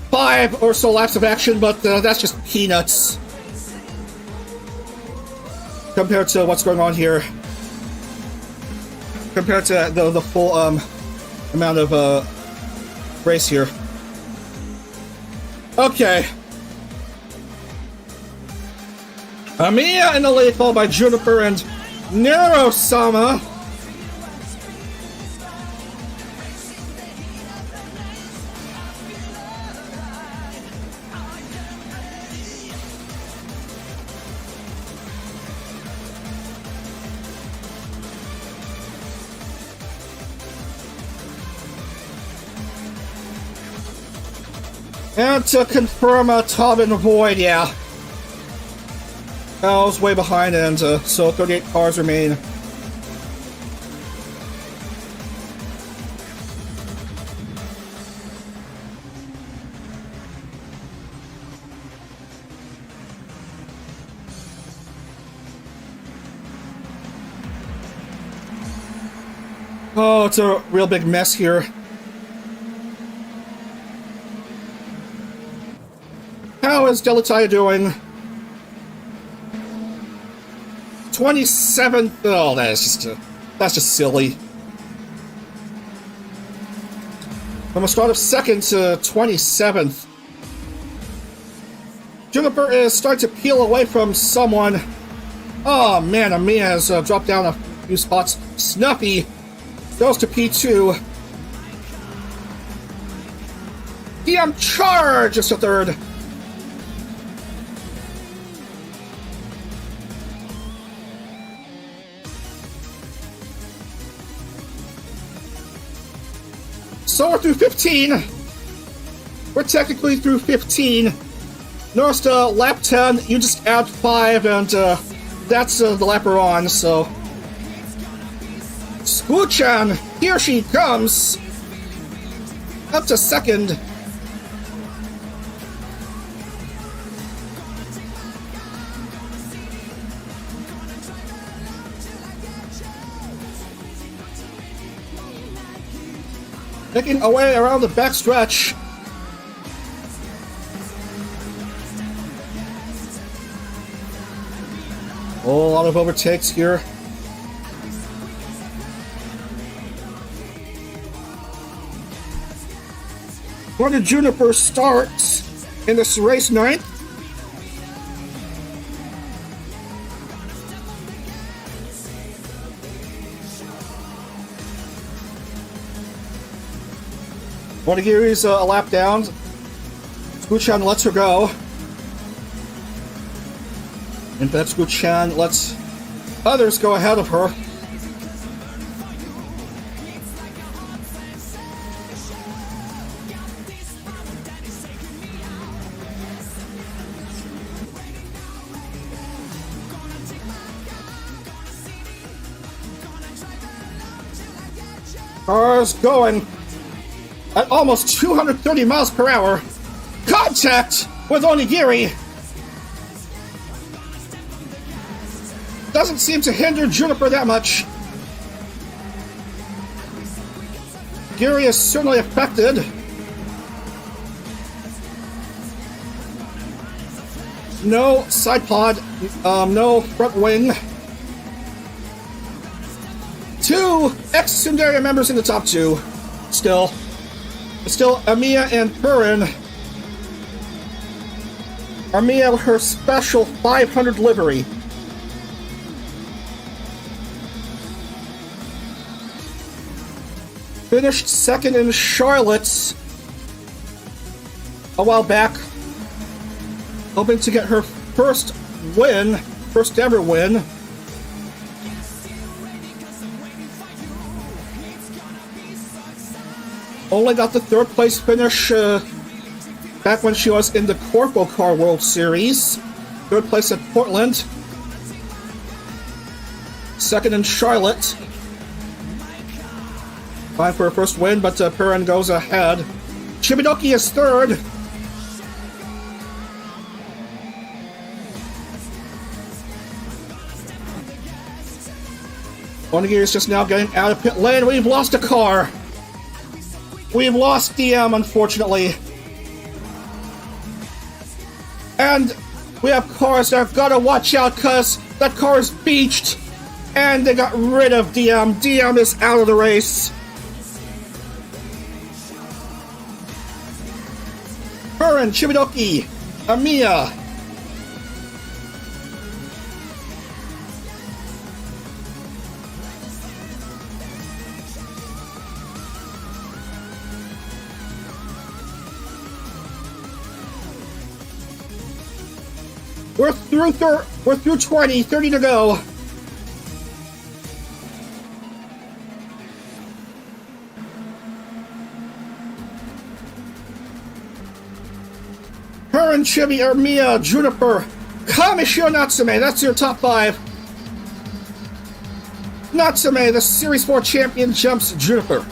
5 or so laps of action, but that's just peanuts compared to what's going on here. Compared to the full amount of race here. Okay. Amiya in the lead, followed by Juniper and Nero-sama. And to confirm Tobin Void, yeah. I was way behind, and so 38 cars remain. Oh, it's a real big mess here. How is Delataya doing? 27th. Oh, that's just silly. From a start of second to 27th. Juniper is starting to peel away from someone. Oh man, Amiya has dropped down a few spots. Snuffy goes to P2. DM Charge is to third. So we're through 15. We're technically through 15. Notice to lap 10, you just add 5, and that's the lap we're on, so. Scoo-chan, here she comes. Up to second. Making away around the backstretch. A lot of overtakes here. Where did Juniper start in this race 9th? Wanagiri's a lap down. Scoo-chan lets her go. In fact, Scoo-chan lets others go ahead of her. Cars going at almost 230 miles per hour. Contact with Onigiri. Doesn't seem to hinder Juniper that much. Giri is certainly affected. No side pod, no front wing. Two ex-Sundaria members in the top two. Still Amiya and Purin. Amiya with her special 500 livery. Finished second in Charlotte a while back. Hoping to get her first ever win. Only got the third place finish back when she was in the Corpo Car World Series. Third place at Portland. Second in Charlotte. Fine for her first win, but Perrin goes ahead. Chibidoki is third. Onigiri is just now getting out of pit lane. We've lost a car. We've lost DM, unfortunately. And we have cars that have got to watch out because that car is beached. And they got rid of DM. DM is out of the race. Purin, Chibidoki, Amiya. We're through 20, 30 to go. Purin, Chibi, Amiya, Juniper, Kamishio, Natsume. That's your top five. Natsume, the Series 4 champion, jumps Juniper.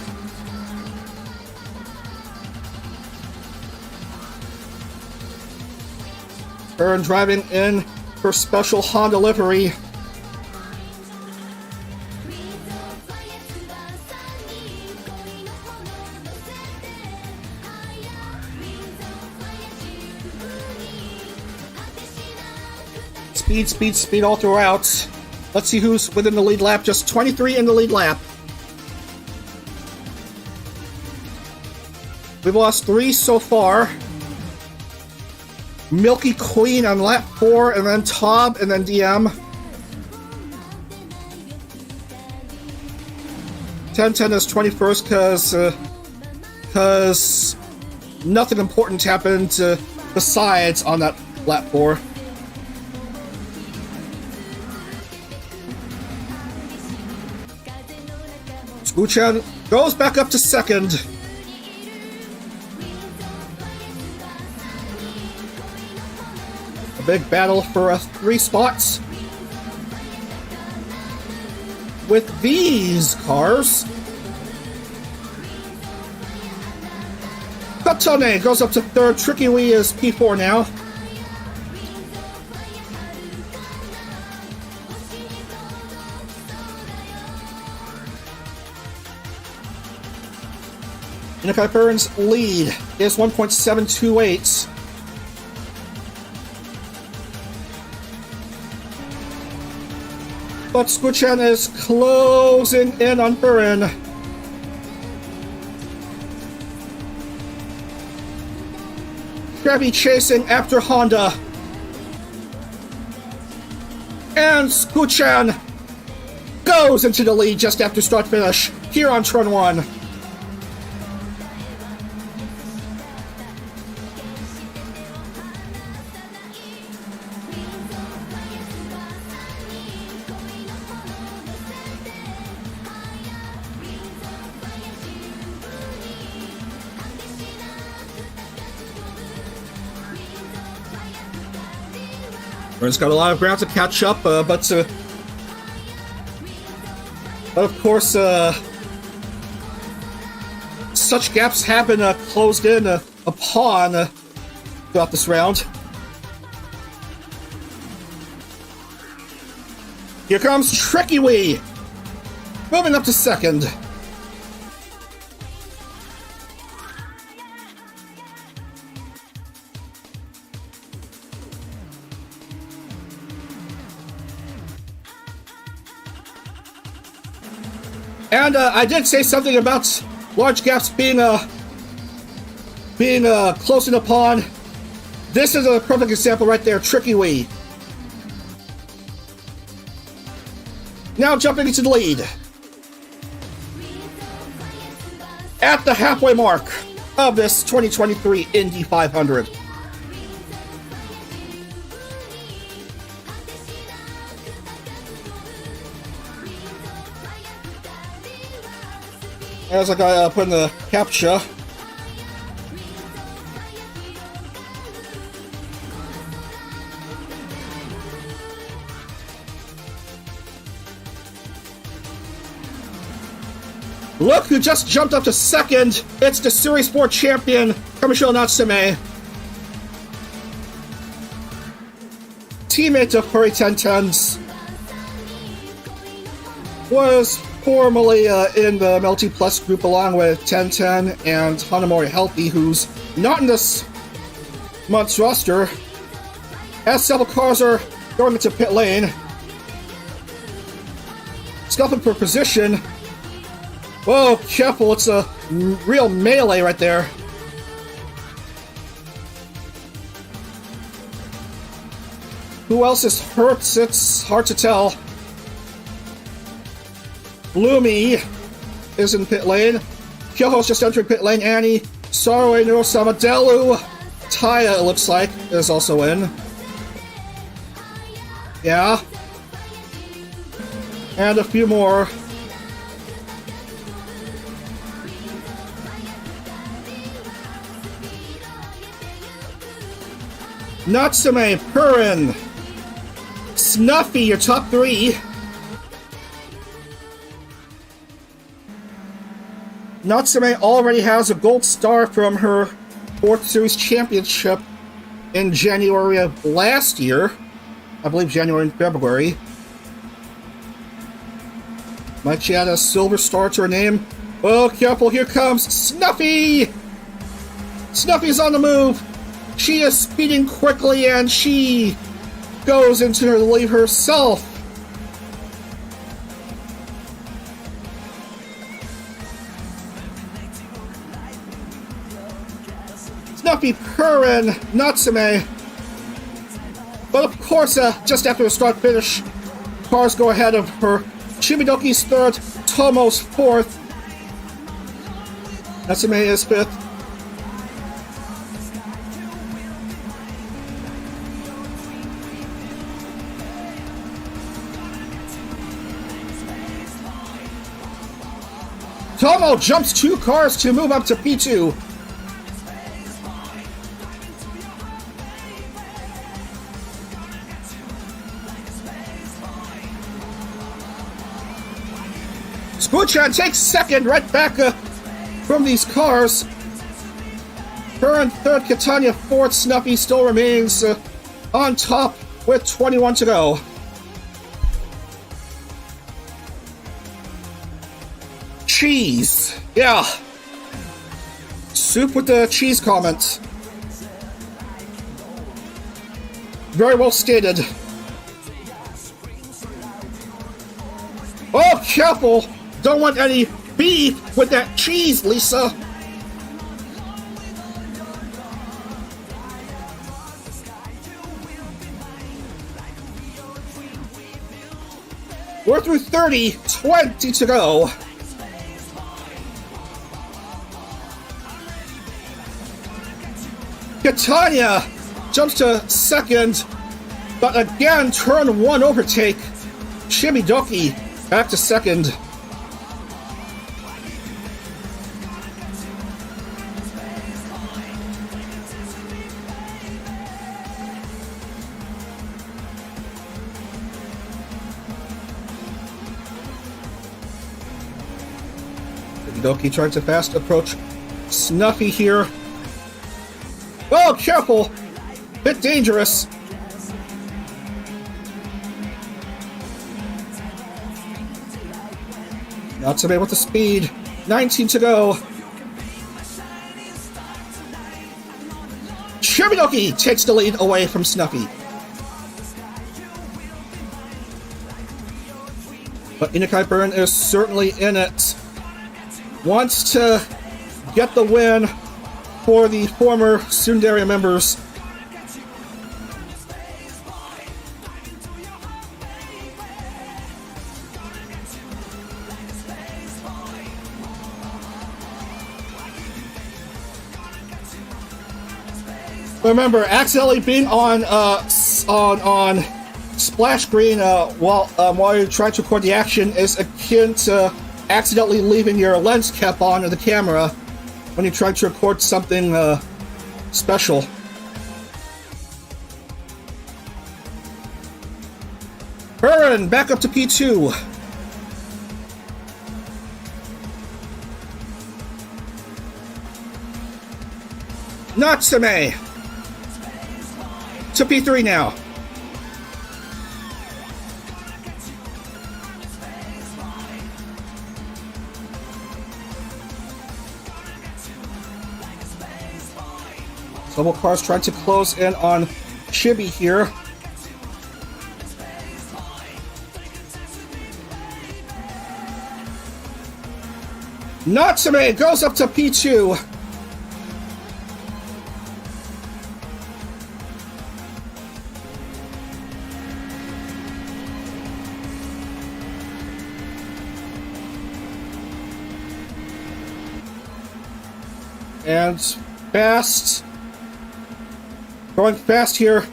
Purin driving in her special Honda livery. Speed all throughout. Let's see who's within the lead lap. Just 23 in the lead lap. We've lost 3 so far. Milky Queen on lap 4, and then Tob, and then DM. 1010 is 21st because nothing important happened besides on that lap 4. Scuchan goes back up to second. A big battle for 3 spots. With these cars. Katone goes up to third. Tricky Ui is P4 now. Inakai Purin's lead is 1.728. But Scuchan is closing in on Purin. Chevy chasing after Honda. And Scuchan goes into the lead just after start finish here on turn 1. Purin's got a lot of ground to catch up, but of course, such gaps have been closed in upon throughout this round. Here comes Shigure Ui, moving up to second. And I did say something about large gaps being close in upon. This is a perfect example right there, Shigure Ui. Now jumping into the lead. At the halfway mark of this 2023 Indy 500. As I got put in the captcha. Look who just jumped up to second. It's the Series 4 champion, Kagura Nana. Teammate of Hurry 1010's. Was formerly in the Melty Plus group along with 1010 and Hanamori Healthy, who's not in this month's roster. As several cars are going into pit lane. Scuffling for position. Whoa, careful, it's a real melee right there. Who else is hurt? It's hard to tell. Bloomy is in pit lane. Kyoho's just entering pit lane. Annie, Soroi no Samadelu. Taya, it looks like, is also in. Yeah. And a few more. Natsume, Purin, Snuffy, your top three. Natsume already has a gold star from her 4th Series Championship in January of last year. I believe January and February. Might she add a silver star to her name? Oh, careful, here comes Snuffy! Snuffy's on the move! She is speeding quickly and she goes into the lead herself. Snuffy, Purin, Natsume. But of course, just after the start finish, cars go ahead of her. Shimidoki's 3rd, Tomo's 4th. Natsume is 5th. Tomo jumps 2 cars to move up to P2. Spuchan takes 2nd, right back from these cars. Purin 3rd, Catania 4th, Snuffy still remains on top with 21 to go. Cheese. Yeah. Soup with the cheese comments. Very well stated. Oh, careful! Don't want any beef with that cheese, Lisa. We're through 30, 20 to go. Catania jumps to 2nd, but again, turn 1 overtake. Shimidoki back to 2nd. Shimidoki trying to fast approach Snuffy here. Oh, careful! Bit dangerous. Natsume with the speed. 19 to go. Shimidoki takes the lead away from Snuffy. But Inukai Burn is certainly in it. Wants to get the win for the former Tsundere members. Remember, accidentally being on splash screen while you're trying to record the action is akin to accidentally leaving your lens cap on of the camera when you're trying to record something special. Burn back up to P2. Natsume to P3 now. Double cars trying to close in on Chibi here. Natsume goes up to P2. And fast. Going fast here.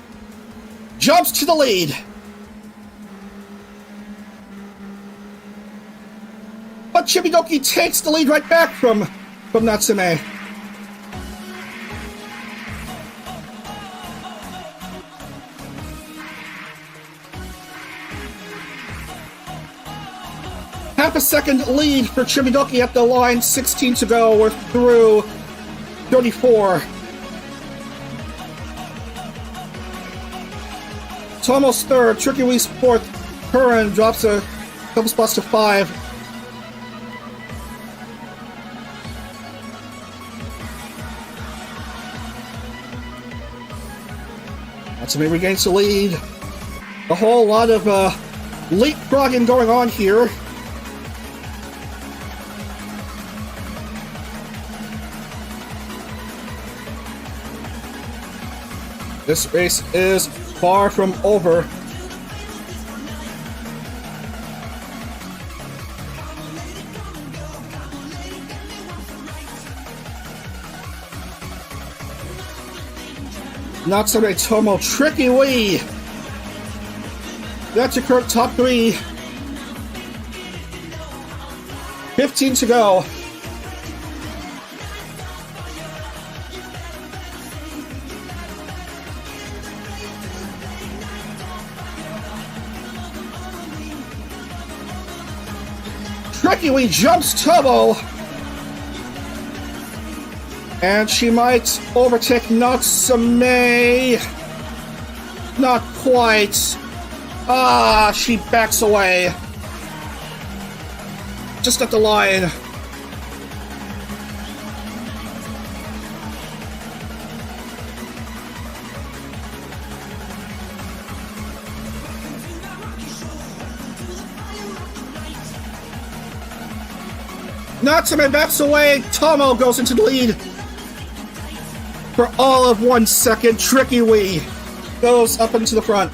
Jumps to the lead. But Chibidoki takes the lead right back from Natsume. Half a second lead for Chibidoki at the line. 16 to go. We're through 34. Tomo's third, Tricky Ui's fourth. Curran drops a couple spots to 5. Natsume regains the lead. A whole lot of leapfrogging going on here. This race is far from over. Natsume, Tomo, Tricky Ui. That's your current top 3. 15 to go. Tricky Ui jumps Tomo. And she might overtake Natsume. Not quite. Ah, she backs away. Just at the line. Natsume backs away. Tomo goes into the lead. For all of 1 second, Tricky Ui goes up into the front.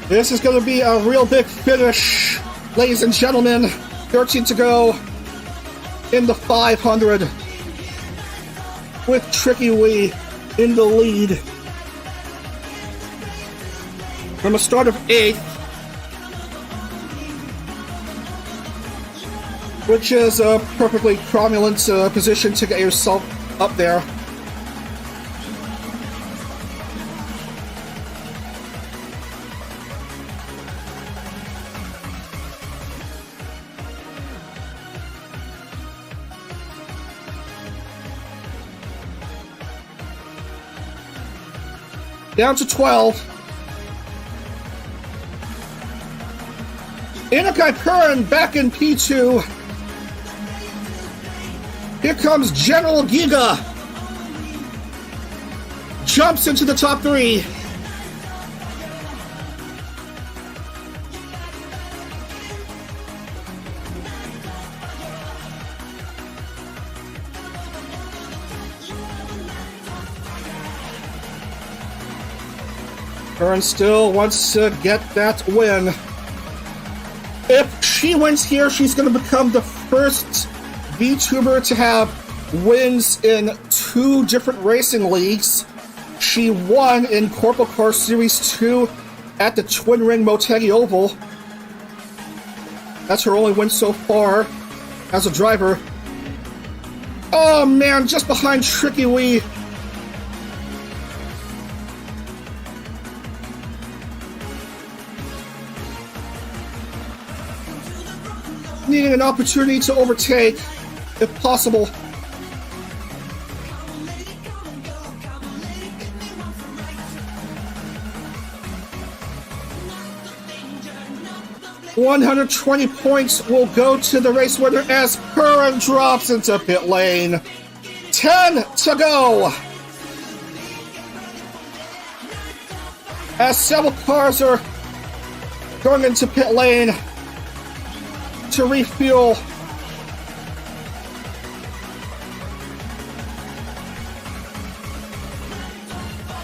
This is going to be a real big finish, ladies and gentlemen. 13 to go in the 500 with Tricky Ui in the lead from a start of 8th, which is a perfectly prominent position to get yourself up there. Down to 12. Inokai Curran back in P2. Here comes General Giga. Jumps into the top 3. Curran still wants to get that win. If she wins here, she's going to become the first VTuber to have wins in 2 different racing leagues. She won in Corporal Car Series 2 at the Twin Ring Motegi Oval. That's her only win so far as a driver. Oh man, just behind Shigure Ui. Needing an opportunity to overtake, if possible. $120 points will go to the race winner as Curran drops into pit lane. 10 to go. As several cars are going into pit lane to refuel.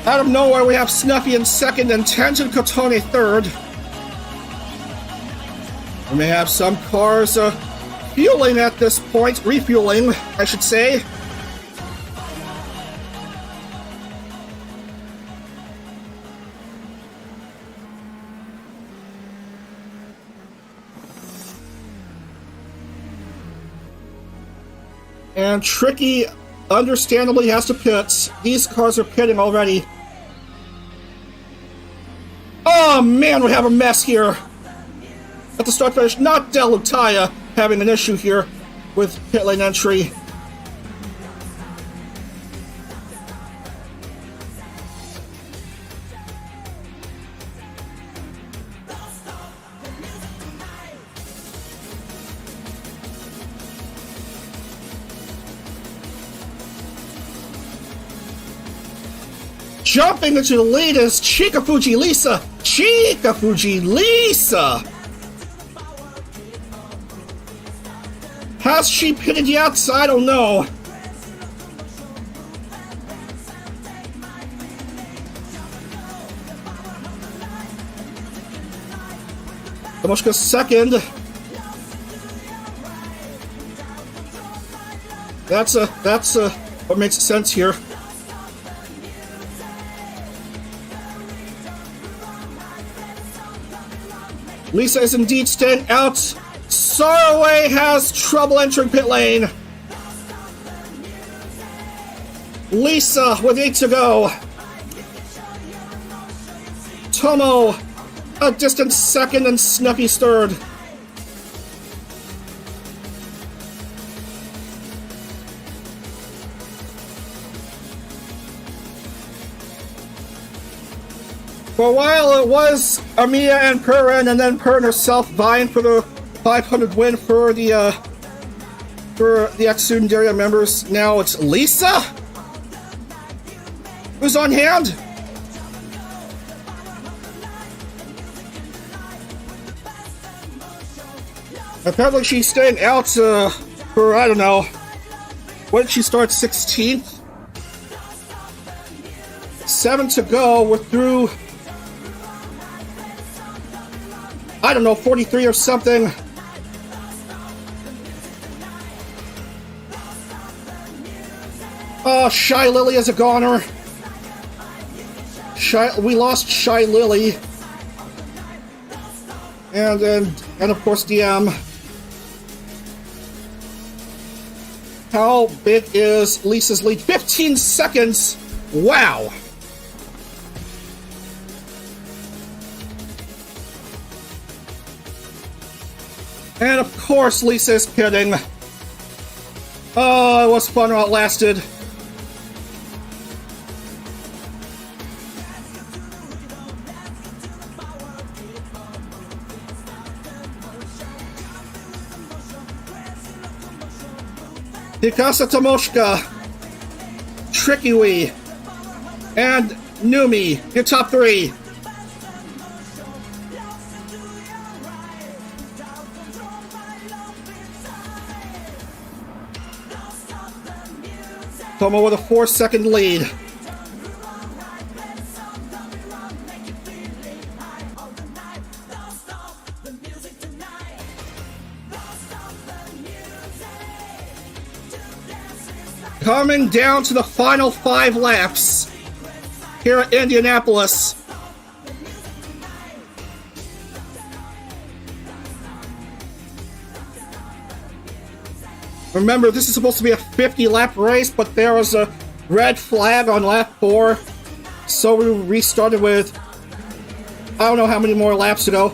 Out of nowhere, we have Snuffy in second and Tangent Kotone third. We may have some cars fueling at this point, refueling, I should say. And Tricky, understandably, has to pit. These cars are pitting already. Oh man, we have a mess here. At the start finish, not Del Lutaya having an issue here with pit lane entry. Jumping into the lead is Chikafuji Lisa. Chikafuji Lisa! Has she pitted the outside? I don't know. Tomoshika's second. That's what makes sense here. Lisa is indeed staying out. Saraway has trouble entering pit lane. Lisa with 8 to go. Tomo a distant second and Snuffy's third. For a while it was Amiya and Curran, and then Curran herself vying for the 500 win for the ex-Sundaria members. Now it's Lisa who's on hand. Apparently she's staying out for, I don't know, when did she start? 16th? 7 to go. We're through, I don't know, 43 or something. Oh, Shy Lily is a goner. We lost Shy Lily. And of course DM. How big is Lisa's lead? 15 seconds! Wow! And of course Lisa is pitting. Oh, it was fun while it lasted. Hikasa Tomoshika, Shigure Ui, and Numi, your top three. Tomo with a 4-second lead. Coming down to the final 5 laps here at Indianapolis. Remember, this is supposed to be a 50-lap race, but there was a red flag on lap 4, so we restarted with I don't know how many more laps to go.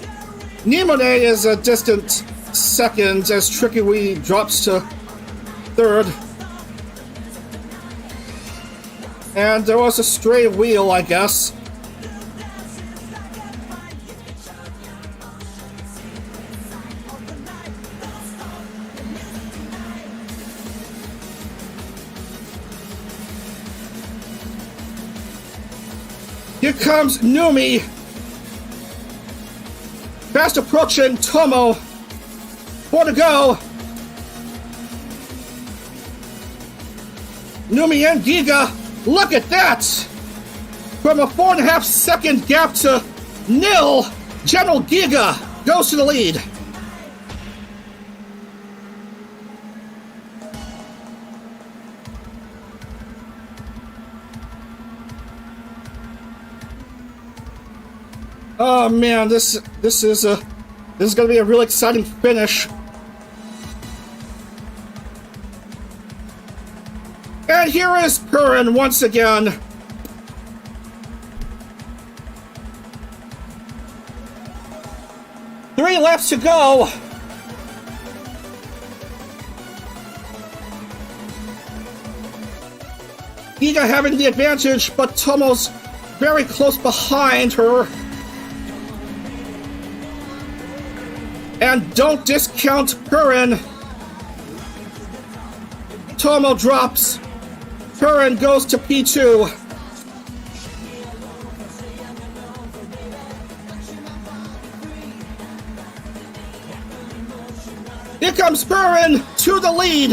Nimone is a distant second as Shigure Ui drops to third. And there was a stray wheel, I guess. Here comes Numi. Fast approaching Tomo. 4 to go. Numi and Giga. Look at that! From a 4.5 second gap to nil, General Giga goes to the lead. Oh man, this is going to be a really exciting finish. And here is Curran once again. Three laps to go. Giga having the advantage, but Tomo's very close behind her. And don't discount Curran. Tomo drops. Curran goes to P2. Here comes Curran to the lead.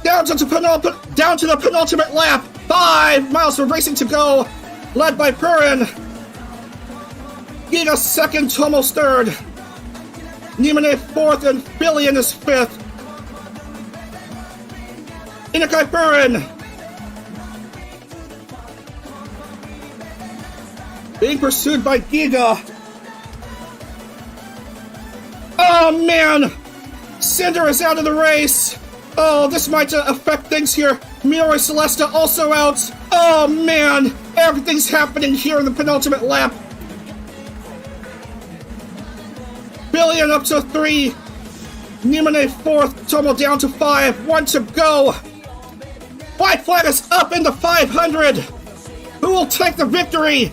Down to the penultimate lap. 5 miles of racing to go. Led by Curran. Giga second, Tomo's third. Nimone fourth, and Billion is fifth. Inakai Curran being pursued by Giga. Oh man! Cinder is out of the race. Oh, this might affect things here. Miori Celesta also out. Oh man! Everything's happening here in the penultimate lap. Billion up to 3. Nimone 4th. Tomo down to 5. 1 to go. White flag is up in the 500. Who will take the victory?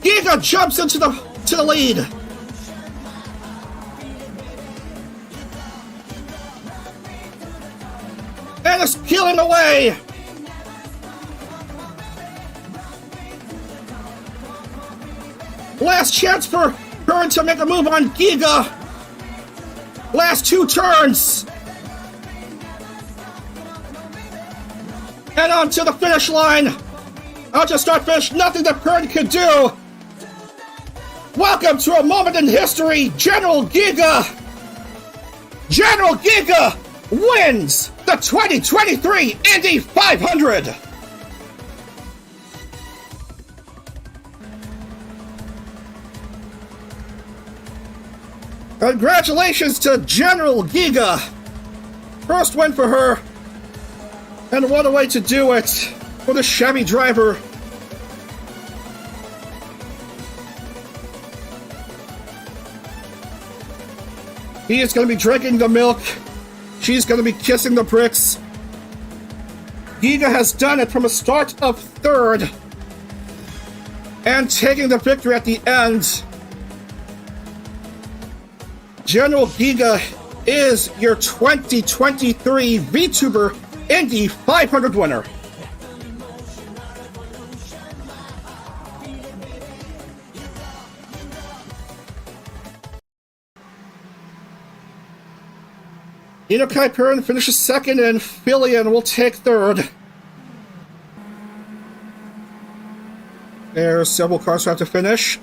Giga jumps into the lead. And is peeling away. Last chance for her to make a move on Giga. Last 2 turns. And on to the finish line. Out to start finish, nothing that Curran could do. Welcome to a moment in history. General Giga wins the 2023 Indy 500. Congratulations to General Giga. First win for her. And what a way to do it for the Chevy driver. He is going to be drinking the milk. She's going to be kissing the bricks. Giga has done it from a start of third. And taking the victory at the end. General Giga is your 2023 VTuber Indy 500 winner. Inokai Perrin finishes second, and Filian will take third. There's several cars who have to finish.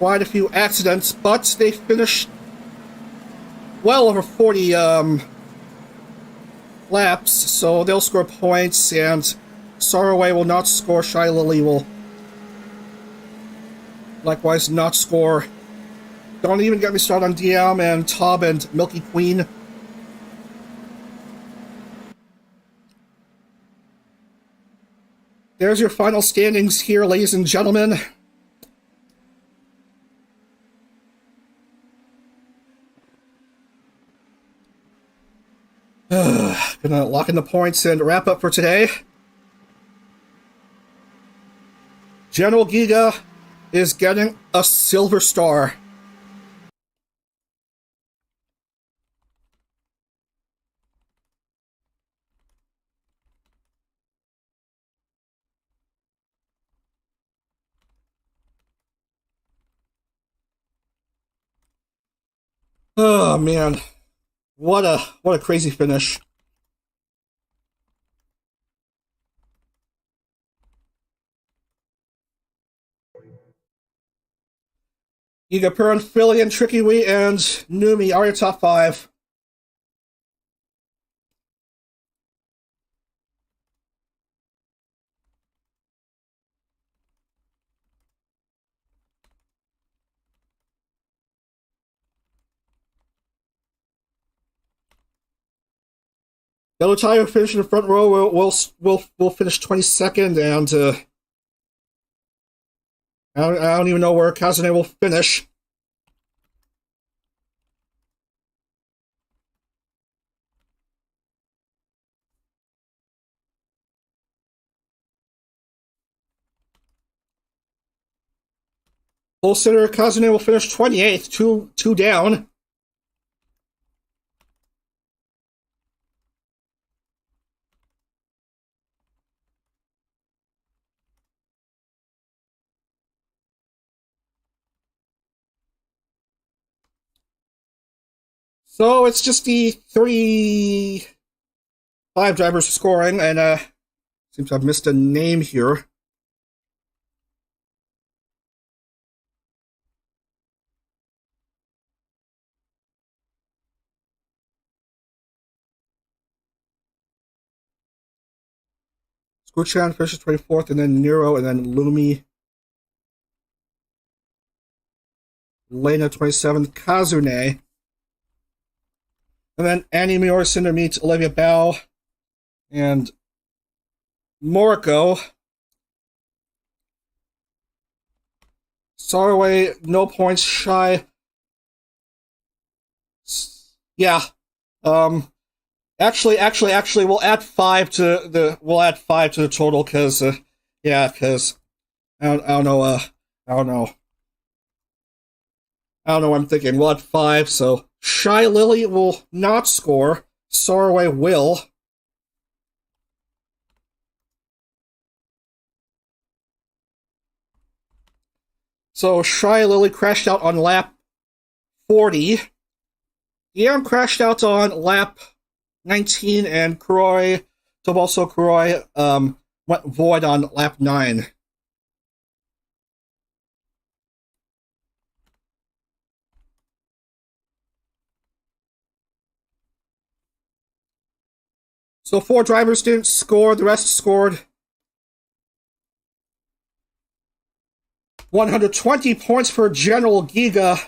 Quite a few accidents, but they finished well over 40 laps, so they'll score points, and Sorrowway will not score. Shy Lily will likewise not score. Don't even get me started on DM and Tob and Milky Queen. There's your final standings here, ladies and gentlemen. Gonna lock in the points and wrap up for today. General Giga is getting a silver star. Oh man, what a crazy finish. Giga Perrin, Filian, Tricky Wee, and Numi are your top 5. Yellow Tiger finished in the front row. We'll finish 22nd, and I don't even know where Kazune will finish. Full center, Kazune will finish 28th, two down. So it's just the 5 drivers scoring, and seems to have missed a name here. Squichan finishes 24th, and then Nero, and then Lumi. Lena 27th, Kazune. And then Annie Morrison meets Olivia Bao and Moriko. Sorrowway, no points. Shy. Yeah. Actually, we'll add 5 to the total, because because I don't know what I'm thinking. We'll add 5, so Shy Lily will not score. Sorrowway will. So Shy Lily crashed out on lap 40. Guillaume crashed out on lap 19, and Toboso Kuroi, went void on lap 9. So 4 drivers didn't score, the rest scored. 120 points for General Giga.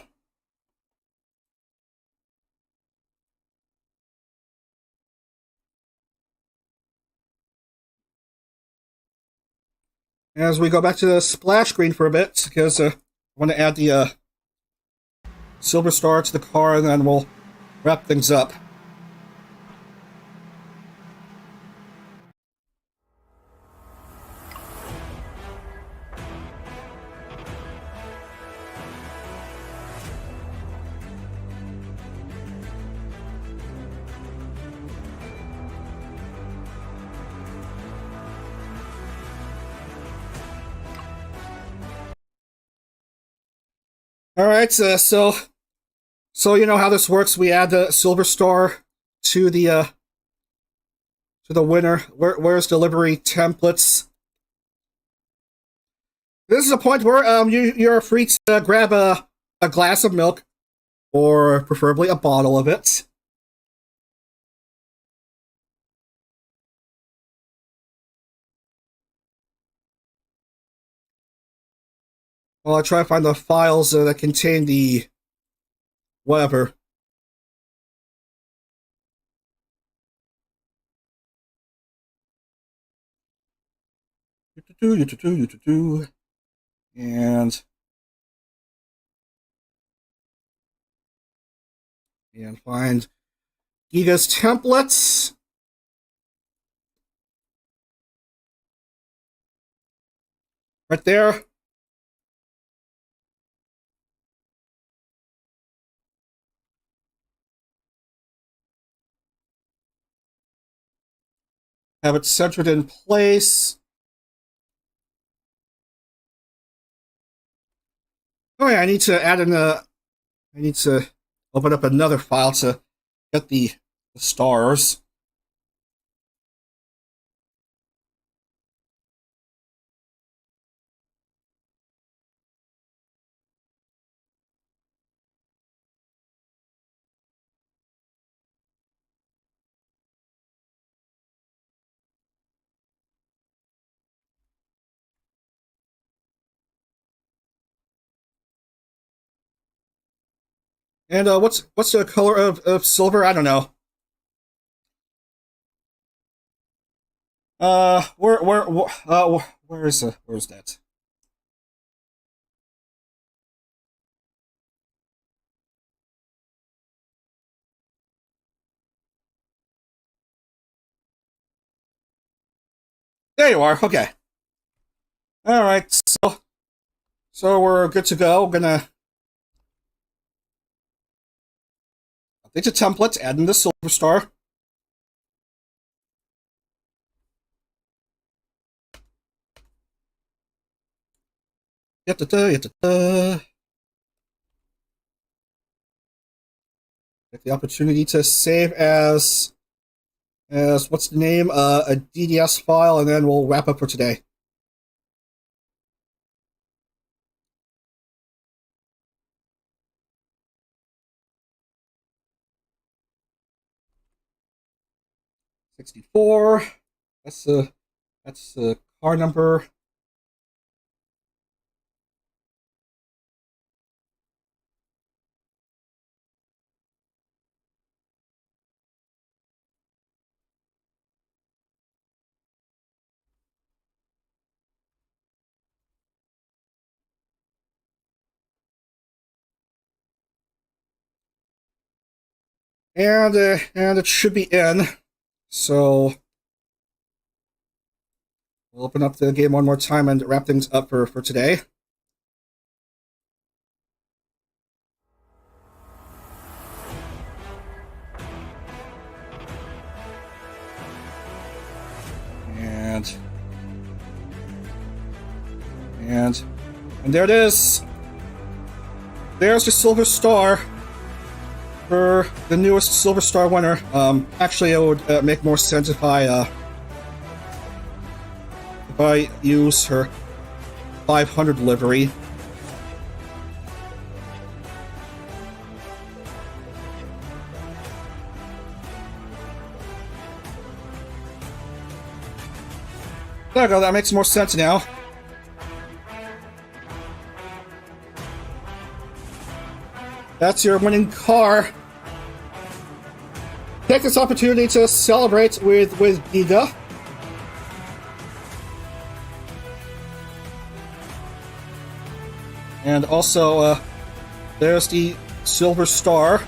As we go back to the splash screen for a bit, because I want to add the silver star to the car, and then we'll wrap things up. All right, so you know how this works. We add the silver star to the winner. Where's delivery templates? This is a point where you're free to grab a glass of milk, or preferably a bottle of it. Well, I try to find the files that contain the whatever. And find Giga's templates. Right there. Have it centered in place. Oh yeah, I need to add in I need to open up another file to get the stars. And what's the color of silver? I don't know. Where's that? There you are. Okay. All right. So we're good to go. Gonna update the template, add in the silver star. Yatta-da. Take the opportunity to save as what's the name? A DDS file, and then we'll wrap up for today. $64. That's the car number. And it should be in. So we'll open up the game one more time and wrap things up for today. And there it is. There's the silver star for the newest silver star winner. Actually, it would make more sense if I use her 500 livery. There we go. That makes more sense now. That's your winning car. Take this opportunity to celebrate with Giga. And also, there's the silver star.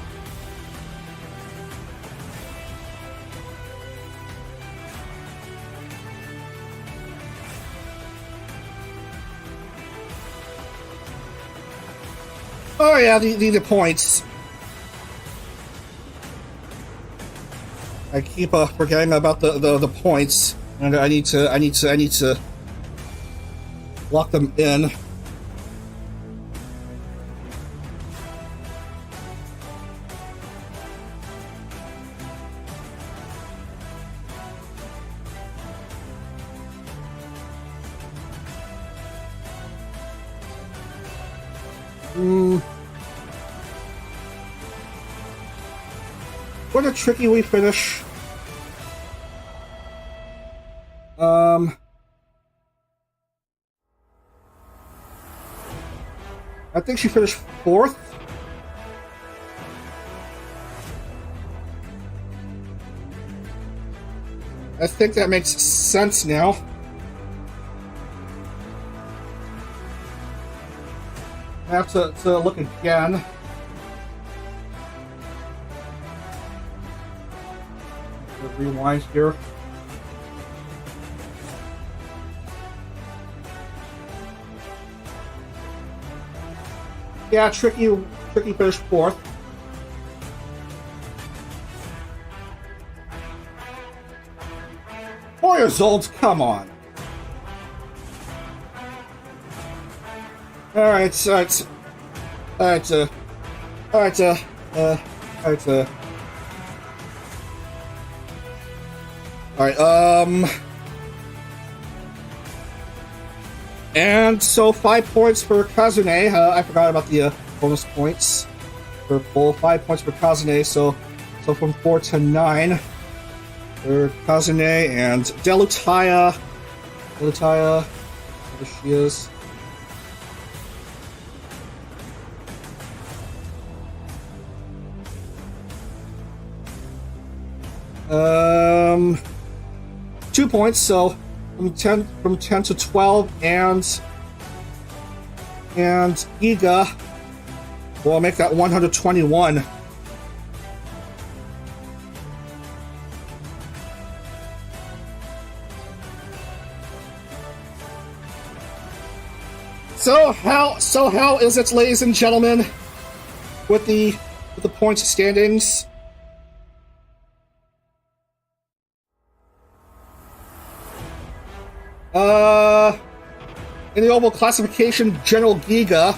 Oh yeah, the points. I keep forgetting about the points, and I need to lock them in. What a tricky we finish. I think she finished 4th. I think that makes sense now. I have to look again. Rewind here. Yeah, tricky finished 4th. Years old, come on. Alright. And so 5 points for Kazune. I forgot about the bonus points for full. 5 points for Kazune, so from 4 to 9 for Kazune. And Delutaya, where she is. Um, 2 points, so from 10 to 12, and Iga will make that 121. So how is it, ladies and gentlemen, with the points standings? In the oval classification, General Giga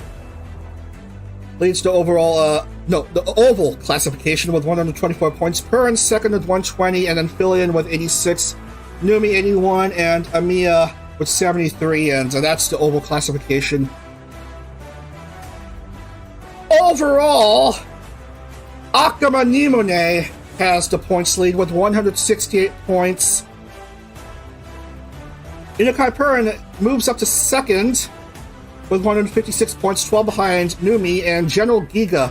leads to overall, the oval classification with 124 points. Perrin second with 120, and then Filion with 86, Numi 81, and Amiya with 73, and that's the oval classification. Overall, Akama Nimone has the points lead with 168 points. Inukai Perrin moves up to second with 156 points, 12 behind Numi, and General Giga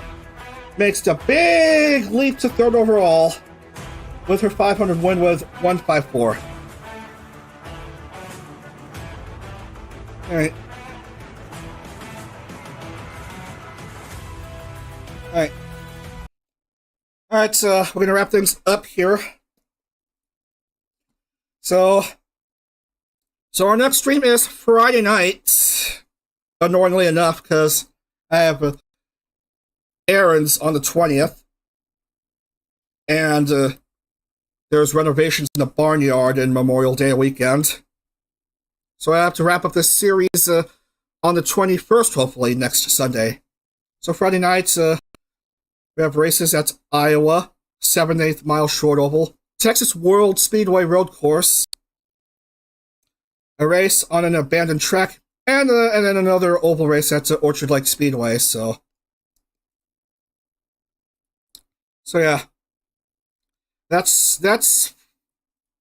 makes the big leap to third overall with her 500 win with 154. Alright. Alright, we're gonna wrap things up here. So our next stream is Friday night, annoyingly enough, because I have errands on the 20th, and there's renovations in the barnyard in Memorial Day weekend. So I have to wrap up this series on the 21st, hopefully, next Sunday. So Friday night, we have races at Iowa, 7/8 mile short oval, Texas World Speedway road course, a race on an abandoned track, and then another oval race at Orchard Lake Speedway. So yeah, that's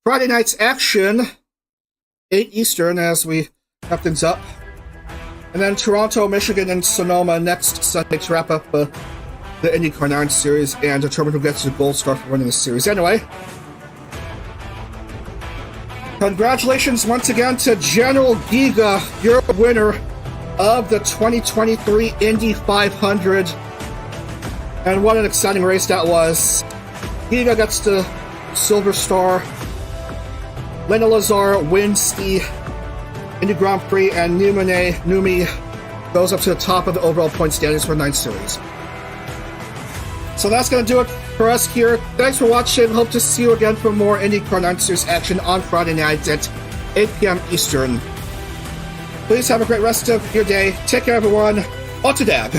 Friday night's action, 8 Eastern, as we wrap things up, and then Toronto, Michigan, and Sonoma next Sunday to wrap up the IndyCar 9th series and determine who gets the gold star for winning the series. Anyway, congratulations once again to General Giga, your winner of the 2023 Indy 500. And what an exciting race that was. Giga gets the silver star. Lena Lazar wins the Indie Grand Prix, and Numi goes up to the top of the overall point standings for the 9th series. So that's going to do it for us here. Thanks for watching. Hope to see you again for more IndyCar 9th series action on Friday night at 8 p.m. Eastern. Please have a great rest of your day. Take care, everyone. Otadag.